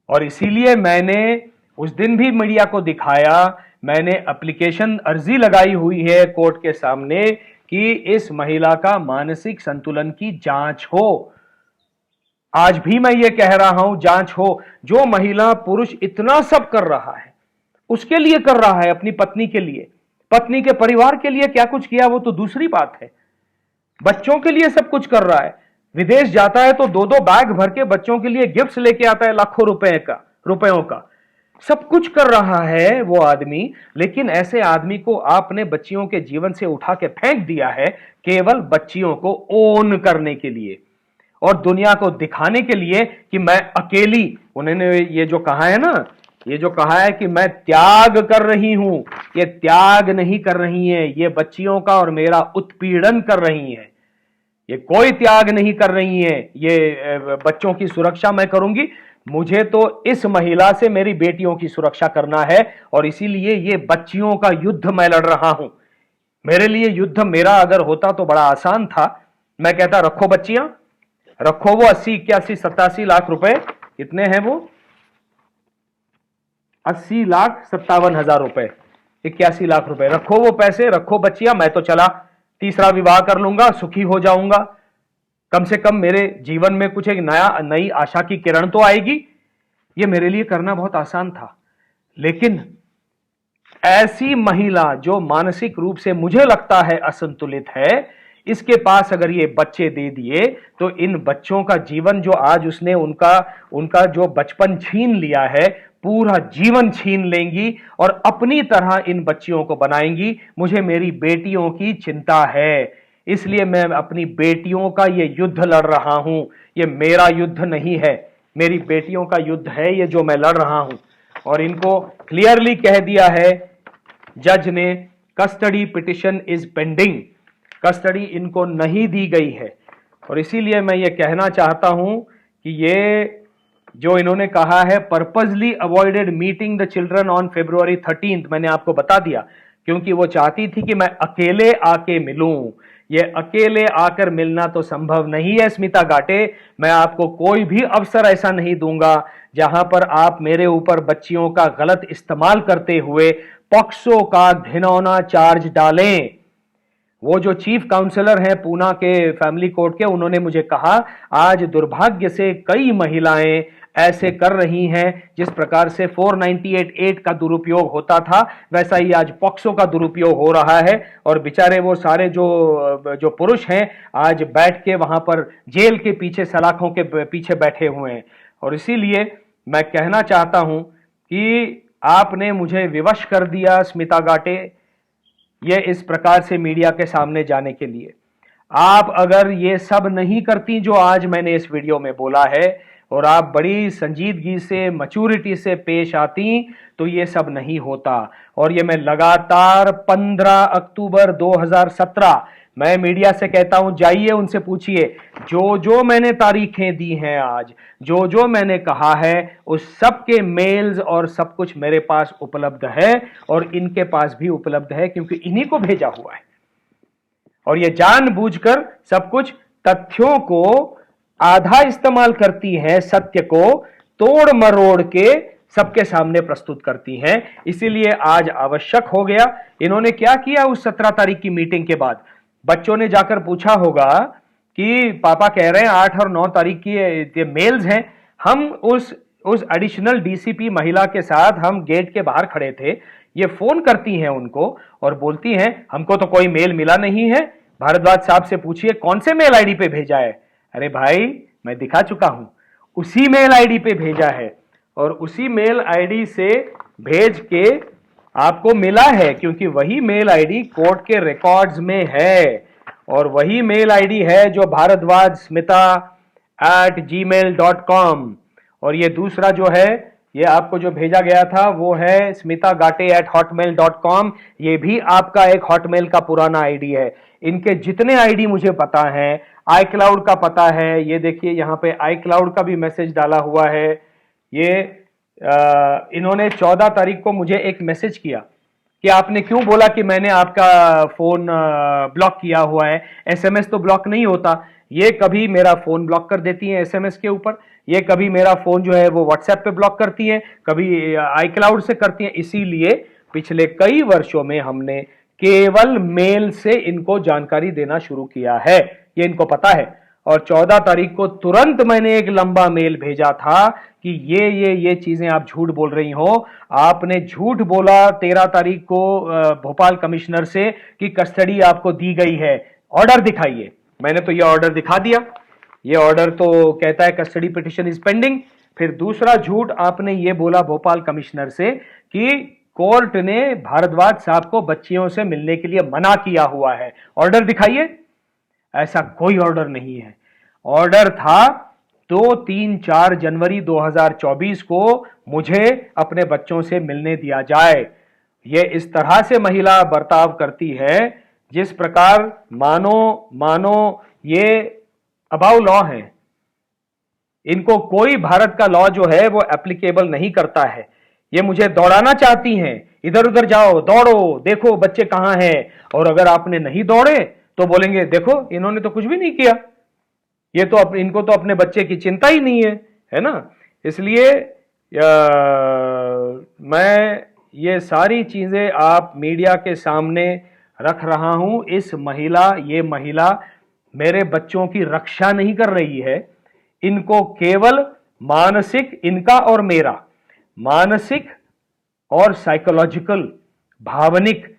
और इसीलिए मैंने उस दिन भी मीडिया को दिखाया, मैंने एप्लीकेशन अर्जी लगाई हुई है कोर्ट के सामने कि इस महिला का मानसिक संतुलन की जांच हो। आज भी मैं ये कह रहा हूं, जांच हो। जो महिला पुरुष इतना सब कर रहा है, उसके लिए कर रहा है, अपनी पत्नी के लिए, पत्नी के परिवार के लिए क्या कुछ किया वो तो दूसरी बात है। बच्चों के लिए सब कुछ कर रहा है, विदेश जाता है तो 2-2 बैग भर के बच्चों के लिए गिफ्ट्स लेके आता है, लाखों रुपयों का सब कुछ कर रहा है वो आदमी। लेकिन ऐसे आदमी को आपने बच्चियों के जीवन से उठा के फेंक दिया है, केवल बच्चियों को ओन करने के लिए और दुनिया को दिखाने के लिए कि मैं अकेली। उन्होंने ये जो कहा है ना, ये जो कहा है कि मैं त्याग कर रही हूं, ये त्याग नहीं कर रही है, ये बच्चियों का और मेरा उत्पीड़न कर रही है। ये कोई त्याग नहीं कर रही है, ये बच्चों की सुरक्षा मैं करूंगी। मुझे तो इस महिला से मेरी बेटियों की सुरक्षा करना है, और इसीलिए ये बच्चियों का युद्ध मैं लड़ रहा हूं। मेरे लिए युद्ध मेरा अगर होता तो बड़ा आसान था। मैं कहता रखो बच्चियां, रखो वो 80, 81, 87 लाख रुपए, कितने हैं वो, 80,57,000 रुपए, 81 लाख रुपए, रखो वो पैसे, रखो बच्चियां, मैं तो चला, तीसरा विवाह कर लूंगा, सुखी हो जाऊंगा। कम से कम मेरे जीवन में कुछ एक नई आशा की किरण तो आएगी। ये मेरे लिए करना बहुत आसान था। लेकिन ऐसी महिला जो मानसिक रूप से मुझे लगता है असंतुलित है, इसके पास अगर ये बच्चे दे दिए तो इन बच्चों का जीवन जो आज उसने उनका उनका जो बचपन छीन लिया है, पूरा जीवन छीन लेंगी और अपनी तरह इन बच्चियों को बनाएंगी। मुझे मेरी बेटियों की चिंता है, इसलिए मैं अपनी बेटियों का ये युद्ध लड़ रहा हूं। ये मेरा युद्ध नहीं है, मेरी बेटियों का युद्ध है ये जो मैं लड़ रहा हूं। और इनको क्लियरली कह दिया है जज ने, custody petition is pending, custody इनको नहीं दी गई है। और इसीलिए मैं ये कहना चाहता हूं कि ये जो इन्होंने कहा है purposely avoided meeting the children on February 13th, मैंने आपको बता दिया, क्योंकि वो चाहती थी कि मैं अकेले आके मिलूं। ये अकेले आकर मिलना तो संभव नहीं है स्मिता गाटे। मैं आपको कोई भी अवसर ऐसा नहीं दूंगा जहां पर आप मेरे ऊपर बच्चियों का गलत इस्तेमाल करते हुए पॉक्सो का घिनौना चार्ज डालें। वो जो चीफ काउंसलर हैं पूना के फैमिली कोर्ट के, उन्होंने मुझे कहा आज दुर्भाग्य से कई महिलाएं ऐसे कर रही हैं, जिस प्रकार से 498(8) का दुरुपयोग होता था वैसा ही आज पॉक्सो का दुरुपयोग हो रहा है। और बेचारे वो सारे जो पुरुष हैं आज बैठ के वहां पर जेल के पीछे, सलाखों के पीछे बैठे हुए हैं। और इसीलिए मैं कहना चाहता हूं कि आपने मुझे विवश कर दिया स्मिता गाटे, ये इस प्रकार से मीडिया के सामने जाने के लिए। आप अगर ये सब नहीं करती जो आज मैंने इस वीडियो में बोला है, और आप बड़ी संजीदगी से, मैच्योरिटी से पेश आती, तो ये सब नहीं होता। और ये मैं लगातार 15 अक्टूबर 2017 मैं मीडिया से कहता हूं, जाइए उनसे पूछिए, जो जो मैंने तारीखें दी हैं आज, जो जो मैंने कहा है, उस सब के मेल्स और सब कुछ मेरे पास उपलब्ध है और इनके पास भी उपलब्ध है, क्योंकि इन्हीं को भेजा हुआ है। और ये जानबूझकर सब कुछ तथ्यों को आधा इस्तेमाल करती हैं, सत्य को तोड़ मरोड़ के सबके सामने प्रस्तुत करती हैं। इसीलिए आज आवश्यक हो गया। इन्होंने क्या किया उस 17 तारीख की मीटिंग के बाद, बच्चों ने जाकर पूछा होगा कि पापा कह रहे हैं 8 और 9 तारीख की ये मेल्स हैं। हम उस एडिशनल डीसीपी महिला के साथ हम गेट के बाहर खड़े थे, ये फोन करती हैं उनको और बोलती हैं हमको तो कोई मेल मिला नहीं है, भारद्वाज साहब से पूछिए कौन से मेल आईडी पे भेजा है। अरे भाई मैं दिखा चुका हूं, उसी मेल आईडी पे भेजा है और उसी मेल आईडी से भेज के आपको मिला है, क्योंकि वही मेल आईडी कोर्ट के रिकॉर्ड्स में है और वही मेल आईडी है जो भारद्वाज smita@gmail.com। और ये दूसरा जो है, ये आपको जो भेजा गया था वो है smitagate@hotmail.com। ये भी आपका एक हॉटमेल का पुराना आईडी है। इनके जितने आईडी मुझे पता है, iCloud का पता है, ये देखिए यहाँ पे iCloud का भी मैसेज डाला हुआ है। ये इन्होंने 14 तारीख को मुझे एक मैसेज किया कि आपने क्यों बोला कि मैंने आपका फोन ब्लॉक किया हुआ है, एसएमएस तो ब्लॉक नहीं होता। ये कभी मेरा फोन ब्लॉक कर देती हैं एसएमएस के ऊपर, ये कभी मेरा फोन जो है वो व्हाट्सएप पे ब्लॉक करती हैं, कभी iCloud से करती हैं। इसीलिए पिछले कई वर्षों में हमने केवल मेल से इनको जानकारी देना शुरू किया है, ये इनको पता है। और 14 तारीख को तुरंत मैंने एक लंबा मेल भेजा था कि ये चीजें आप झूठ बोल रही हो। आपने झूठ बोला 13 तारीख को भोपाल कमिश्नर से कि कस्टडी आपको दी गई है, ऑर्डर दिखाइए। मैंने तो ये ऑर्डर दिखा दिया, ये ऑर्डर तो कहता है कस्टडी पिटिशन इज पेंडिंग। फिर दूसरा झूठ आपने ये बोला भोपाल कमिश्नर से कि कोर्ट ने भारद्वाज साहब को बच्चियों से मिलने के लिए मना किया हुआ है, ऑर्डर दिखाइए। ऐसा कोई ऑर्डर नहीं है। ऑर्डर था 2, 3, 4 जनवरी 2024 को मुझे अपने बच्चों से मिलने दिया जाए। ये इस तरह से महिला बर्ताव करती है जिस प्रकार मानो ये अबाउ लॉ है। इनको कोई भारत का लॉ जो है वो एप्लीकेबल नहीं करता है। ये मुझे दौड़ाना चाहती हैं, इधर उधर जाओ, दौड़ो, देखो बच्चे कहां हैं। और अगर आपने नहीं दौड़े तो बोलेंगे देखो इन्होंने तो कुछ भी नहीं किया, ये तो इनको तो अपने बच्चे की चिंता ही नहीं है ना। इसलिए मैं ये सारी चीजें आप मीडिया के सामने रख रहा हूं। ये महिला मेरे बच्चों की रक्षा नहीं कर रही है, इनको केवल मानसिक, इनका और मेरा मानसिक और साइकोलॉजिकल, भावनिक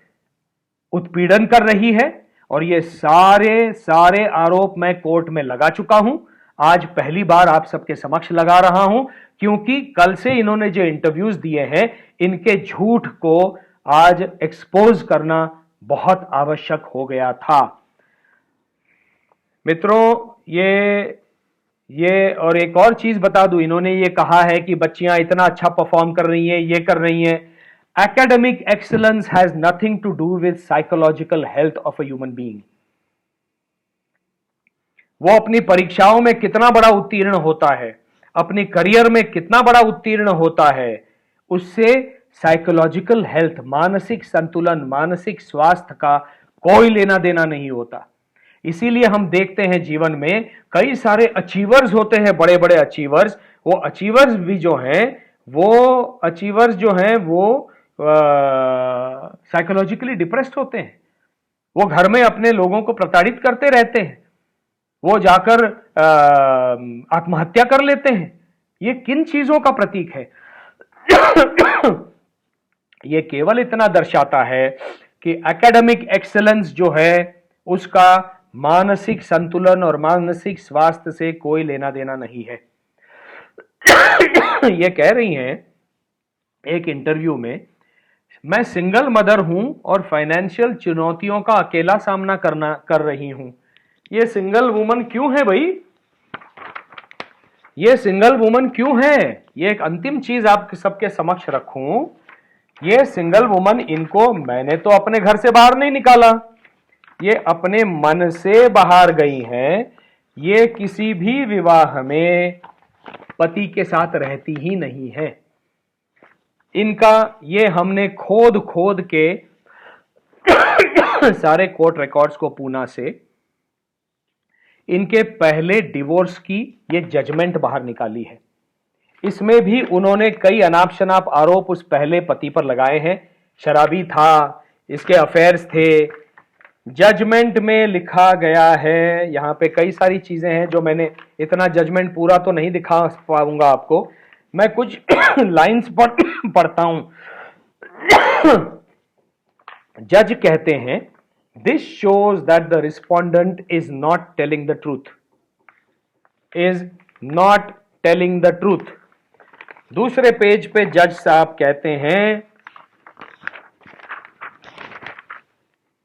उत्पीड़न कर रही है और ये सारे सारे आरोप मैं कोर्ट में लगा चुका हूं। आज पहली बार आप सबके समक्ष लगा रहा हूं, क्योंकि कल से इन्होंने जो इंटरव्यूज दिए हैं, इनके झूठ को आज एक्सपोज करना बहुत आवश्यक हो गया था। मित्रों, ये और एक और चीज बता दूं, इन्होंने ये कहा है कि बच्चियां इतना अच्छा परफॉर्म कर रही हैं, ये कर रही हैं। Academic excellence has nothing to do with psychological health of a human being. वो अपनी परीक्षाओं में कितना बड़ा उत्तीर्ण होता है, अपनी करियर में कितना बड़ा उत्तीर्ण होता है, उससे साइकोलॉजिकल हेल्थ, मानसिक संतुलन, मानसिक स्वास्थ्य का कोई लेना देना नहीं होता। इसीलिए हम देखते हैं जीवन में कई सारे अचीवर्स होते हैं, बड़े बड़े अचीवर्स। वो अचीवर्स भी जो हैं, वो अचीवर्स जो हैं वो साइकोलॉजिकली डिप्रेस्ड होते हैं। वो घर में अपने लोगों को प्रताड़ित करते रहते हैं, वो जाकर आत्महत्या कर लेते हैं। ये किन चीजों का प्रतीक है? ये केवल इतना दर्शाता है कि एकेडमिक एक्सेलेंस जो है उसका मानसिक संतुलन और मानसिक स्वास्थ्य से कोई लेना देना नहीं है। ये कह रही हैं एक इंटरव्यू में, मैं सिंगल मदर हूं और फाइनेंशियल चुनौतियों का अकेला सामना कर रही हूं। ये सिंगल वुमन क्यों है भाई? ये सिंगल वुमन क्यों है? ये एक अंतिम चीज आप सबके समक्ष रखूं। ये सिंगल वुमन, इनको मैंने तो अपने घर से बाहर नहीं निकाला, ये अपने मन से बाहर गई हैं। ये किसी भी विवाह में पति के साथ रहती ही नहीं है। इनका ये हमने खोद खोद के सारे कोर्ट रिकॉर्ड्स को पूना से इनके पहले डिवोर्स की ये जजमेंट बाहर निकाली है। इसमें भी उन्होंने कई अनाप शनाप आरोप उस पहले पति पर लगाए हैं। शराबी था, इसके अफेयर्स थे। जजमेंट में लिखा गया है, यहां पे कई सारी चीजें हैं जो मैंने इतना जजमेंट पूरा तो नहीं दिखा पाऊंगा आपको, मैं कुछ लाइंस पढ़ता हूं। जज कहते हैं, this shows that the respondent is not telling the truth, is not telling the truth. दूसरे पेज पे जज साहब कहते हैं,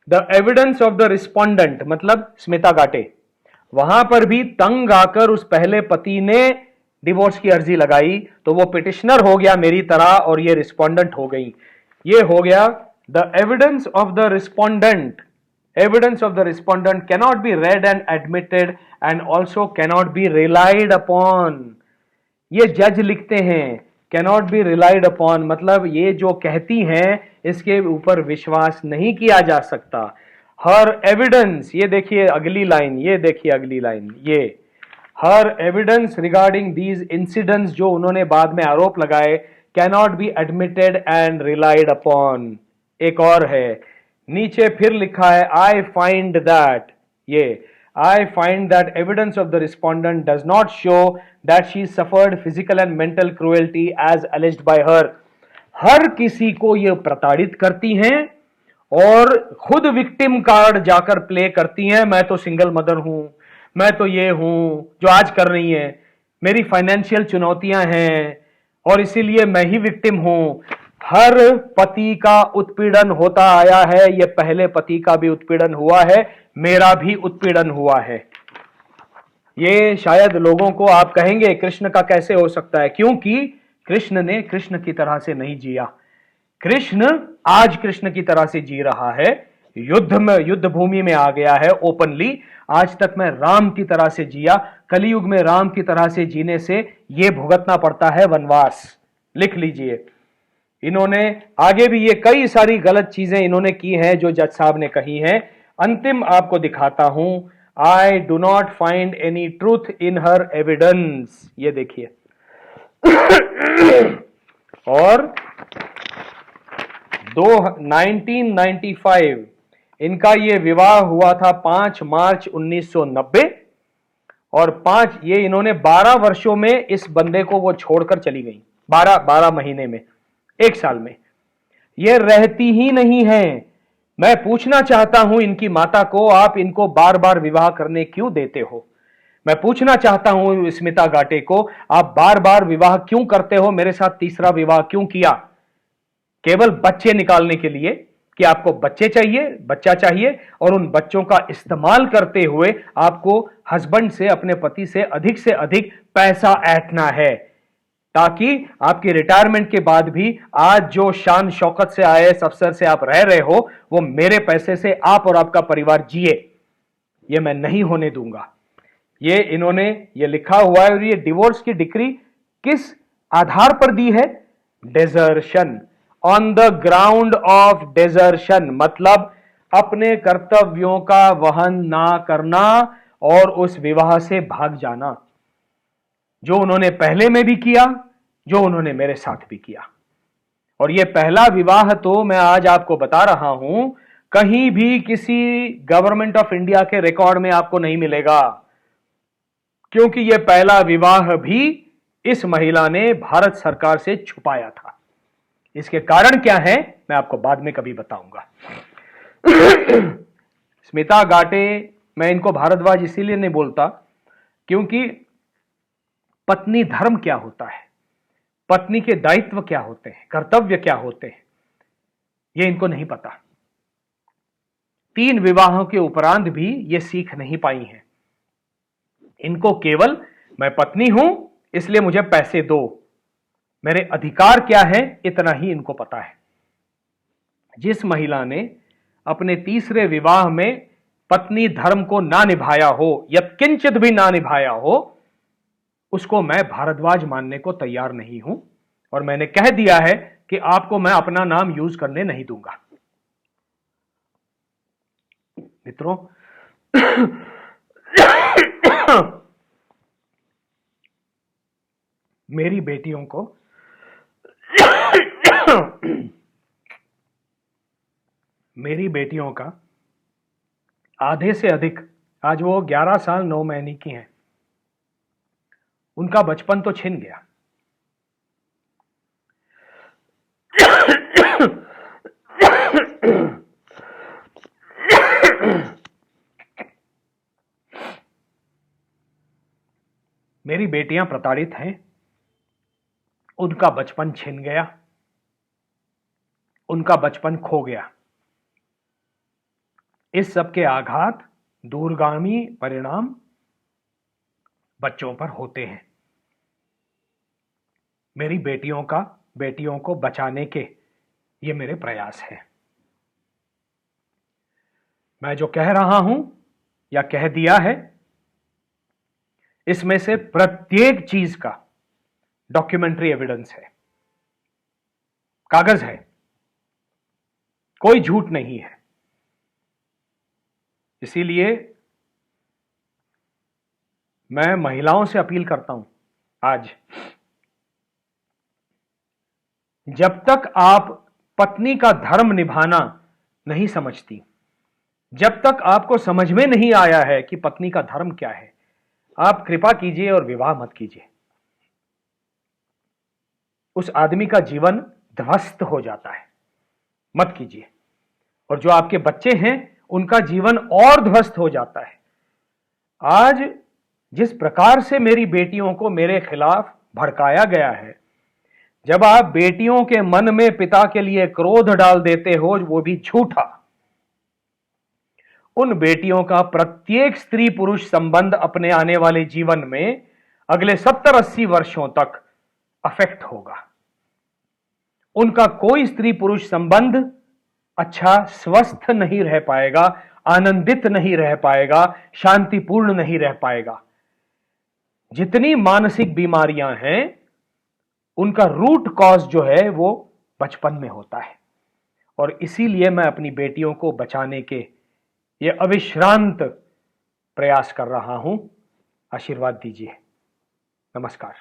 the evidence of the respondent, मतलब स्मिता गाटे, वहां पर भी तंग आकर उस पहले पति ने डिवोर्स की अर्जी लगाई, तो वो पिटिशनर हो गया मेरी तरह और ये रिस्पोंडेंट हो गई। ये हो गया the evidence of the respondent, evidence of the respondent cannot be red and admitted and also cannot be relied upon. ये जज लिखते हैं कैनॉट बी रिलाइड अपॉन, मतलब ये जो कहती हैं इसके ऊपर विश्वास नहीं किया जा सकता। हर एविडेंस, ये देखिए अगली लाइन, ये देखिए अगली लाइन, ये हर एविडेंस रिगार्डिंग दीज इंसिडेंट्स जो उन्होंने बाद में आरोप लगाए, cannot be admitted and relied upon. एक और है, नीचे फिर लिखा है, आई फाइंड दैट, ये I find that evidence of the respondent does not show that she suffered physical and mental cruelty as alleged by her. हर किसी को ये प्रताड़ित करती हैं और खुद विक्टिम कार्ड जाकर प्ले करती हैं। मैं तो सिंगल मदर हूं, मैं तो ये हूं जो आज कर रही हैं, मेरी फाइनेंशियल चुनौतियां हैं और इसीलिए मैं ही विक्टिम हूं। हर पति का उत्पीड़न होता आया है, ये पहले पति का भी उत्पीड़न हुआ है, मेरा भी उत्पीड़न हुआ है। ये शायद लोगों को आप कहेंगे कृष्ण का कैसे हो सकता है, क्योंकि कृष्ण ने कृष्ण की तरह से नहीं जिया। कृष्ण आज कृष्ण की तरह से जी रहा है, युद्ध भूमि में आ गया है ओपनली। आज तक मैं राम की तरह से जिया, कलयुग में राम की तरह से जीने से ये भुगतना पड़ता है वनवास। लिख लीजिए। इन्होंने आगे भी ये कई सारी गलत चीजें इन्होंने की हैं जो जज साहब ने कही हैं। अंतिम आपको दिखाता हूं, I do not find any truth in her evidence. ये देखिए और 1995 इनका ये विवाह हुआ था 5 मार्च 1990 और 5 ये इन्होंने 12 वर्षों में इस बंदे को वो छोड़कर चली गई। 12 महीने में, 1 साल में ये रहती ही नहीं है। मैं पूछना चाहता हूं इनकी माता को, आप इनको बार बार विवाह करने क्यों देते हो? मैं पूछना चाहता हूं स्मिता गाटे को, आप बार बार विवाह क्यों करते हो? मेरे साथ तीसरा विवाह क्यों किया? केवल बच्चे निकालने के लिए कि आपको बच्चे चाहिए, बच्चा चाहिए, और उन बच्चों का इस्तेमाल करते हुए आपको हस्बैंड से, अपने पति से अधिक पैसा ऐंठना है, ताकि आपकी रिटायरमेंट के बाद भी आज जो शान शौकत से आईएएस अफसर से आप रह रहे हो, वो मेरे पैसे से आप और आपका परिवार जिए। ये मैं नहीं होने दूंगा। ये इन्होंने ये लिखा हुआ है, और ये डिवोर्स की डिक्री किस आधार पर दी है? Desertion, on the ground of desertion, मतलब अपने कर्तव्यों का वहन ना करना और उस विवाह से भाग जाना, जो उन्होंने पहले में भी किया, जो उन्होंने मेरे साथ भी किया। और यह पहला विवाह तो मैं आज आपको बता रहा हूं, कहीं भी किसी गवर्नमेंट ऑफ इंडिया के रिकॉर्ड में आपको नहीं मिलेगा, क्योंकि यह पहला विवाह भी इस महिला ने भारत सरकार से छुपाया था। इसके कारण क्या है मैं आपको बाद में कभी बताऊंगा। स्मिता गाटे, मैं इनको भारद्वाज इसीलिए नहीं बोलता क्योंकि पत्नी धर्म क्या होता है, पत्नी के दायित्व क्या होते हैं, कर्तव्य क्या होते हैं, यह इनको नहीं पता। 3 विवाहों के उपरांत भी ये सीख नहीं पाई हैं। इनको केवल मैं पत्नी हूं इसलिए मुझे पैसे दो, मेरे अधिकार क्या है, इतना ही इनको पता है। जिस महिला ने अपने तीसरे विवाह में पत्नी धर्म को ना निभाया हो, यत्किंचित भी ना निभाया हो, उसको मैं भारद्वाज मानने को तैयार नहीं हूं, और मैंने कह दिया है कि आपको मैं अपना नाम यूज करने नहीं दूंगा। मित्रों, मेरी बेटियों को मेरी बेटियों का आधे से अधिक, आज वो 11 साल 9 महीने की हैं, उनका बचपन तो छिन गया। मेरी बेटियां प्रताड़ित हैं, उनका बचपन छिन गया, उनका बचपन खो गया। इस सब के आघात, दूरगामी परिणाम बच्चों पर होते हैं। मेरी बेटियों को बचाने के ये मेरे प्रयास हैं। मैं जो कह रहा हूं या कह दिया है, इसमें से प्रत्येक चीज का डॉक्यूमेंट्री एविडेंस है, कागज है, कोई झूठ नहीं है। इसीलिए मैं महिलाओं से अपील करता हूं आज, जब तक आप पत्नी का धर्म निभाना नहीं समझती, जब तक आपको समझ में नहीं आया है कि पत्नी का धर्म क्या है, आप कृपा कीजिए और विवाह मत कीजिए। उस आदमी का जीवन ध्वस्त हो जाता है, मत कीजिए। और जो आपके बच्चे हैं उनका जीवन और ध्वस्त हो जाता है। आज जिस प्रकार से मेरी बेटियों को मेरे खिलाफ भड़काया गया है, जब आप बेटियों के मन में पिता के लिए क्रोध डाल देते हो, वो भी झूठा, उन बेटियों का प्रत्येक स्त्री पुरुष संबंध अपने आने वाले जीवन में अगले 70-80 वर्षों तक अफेक्ट होगा। उनका कोई स्त्री पुरुष संबंध अच्छा, स्वस्थ नहीं रह पाएगा, आनंदित नहीं रह पाएगा, शांतिपूर्ण नहीं रह पाएगा। जितनी मानसिक बीमारियां हैं, उनका रूट कॉज जो है वो बचपन में होता है। और इसीलिए मैं अपनी बेटियों को बचाने के ये अविश्रांत प्रयास कर रहा हूं। आशीर्वाद दीजिए। नमस्कार।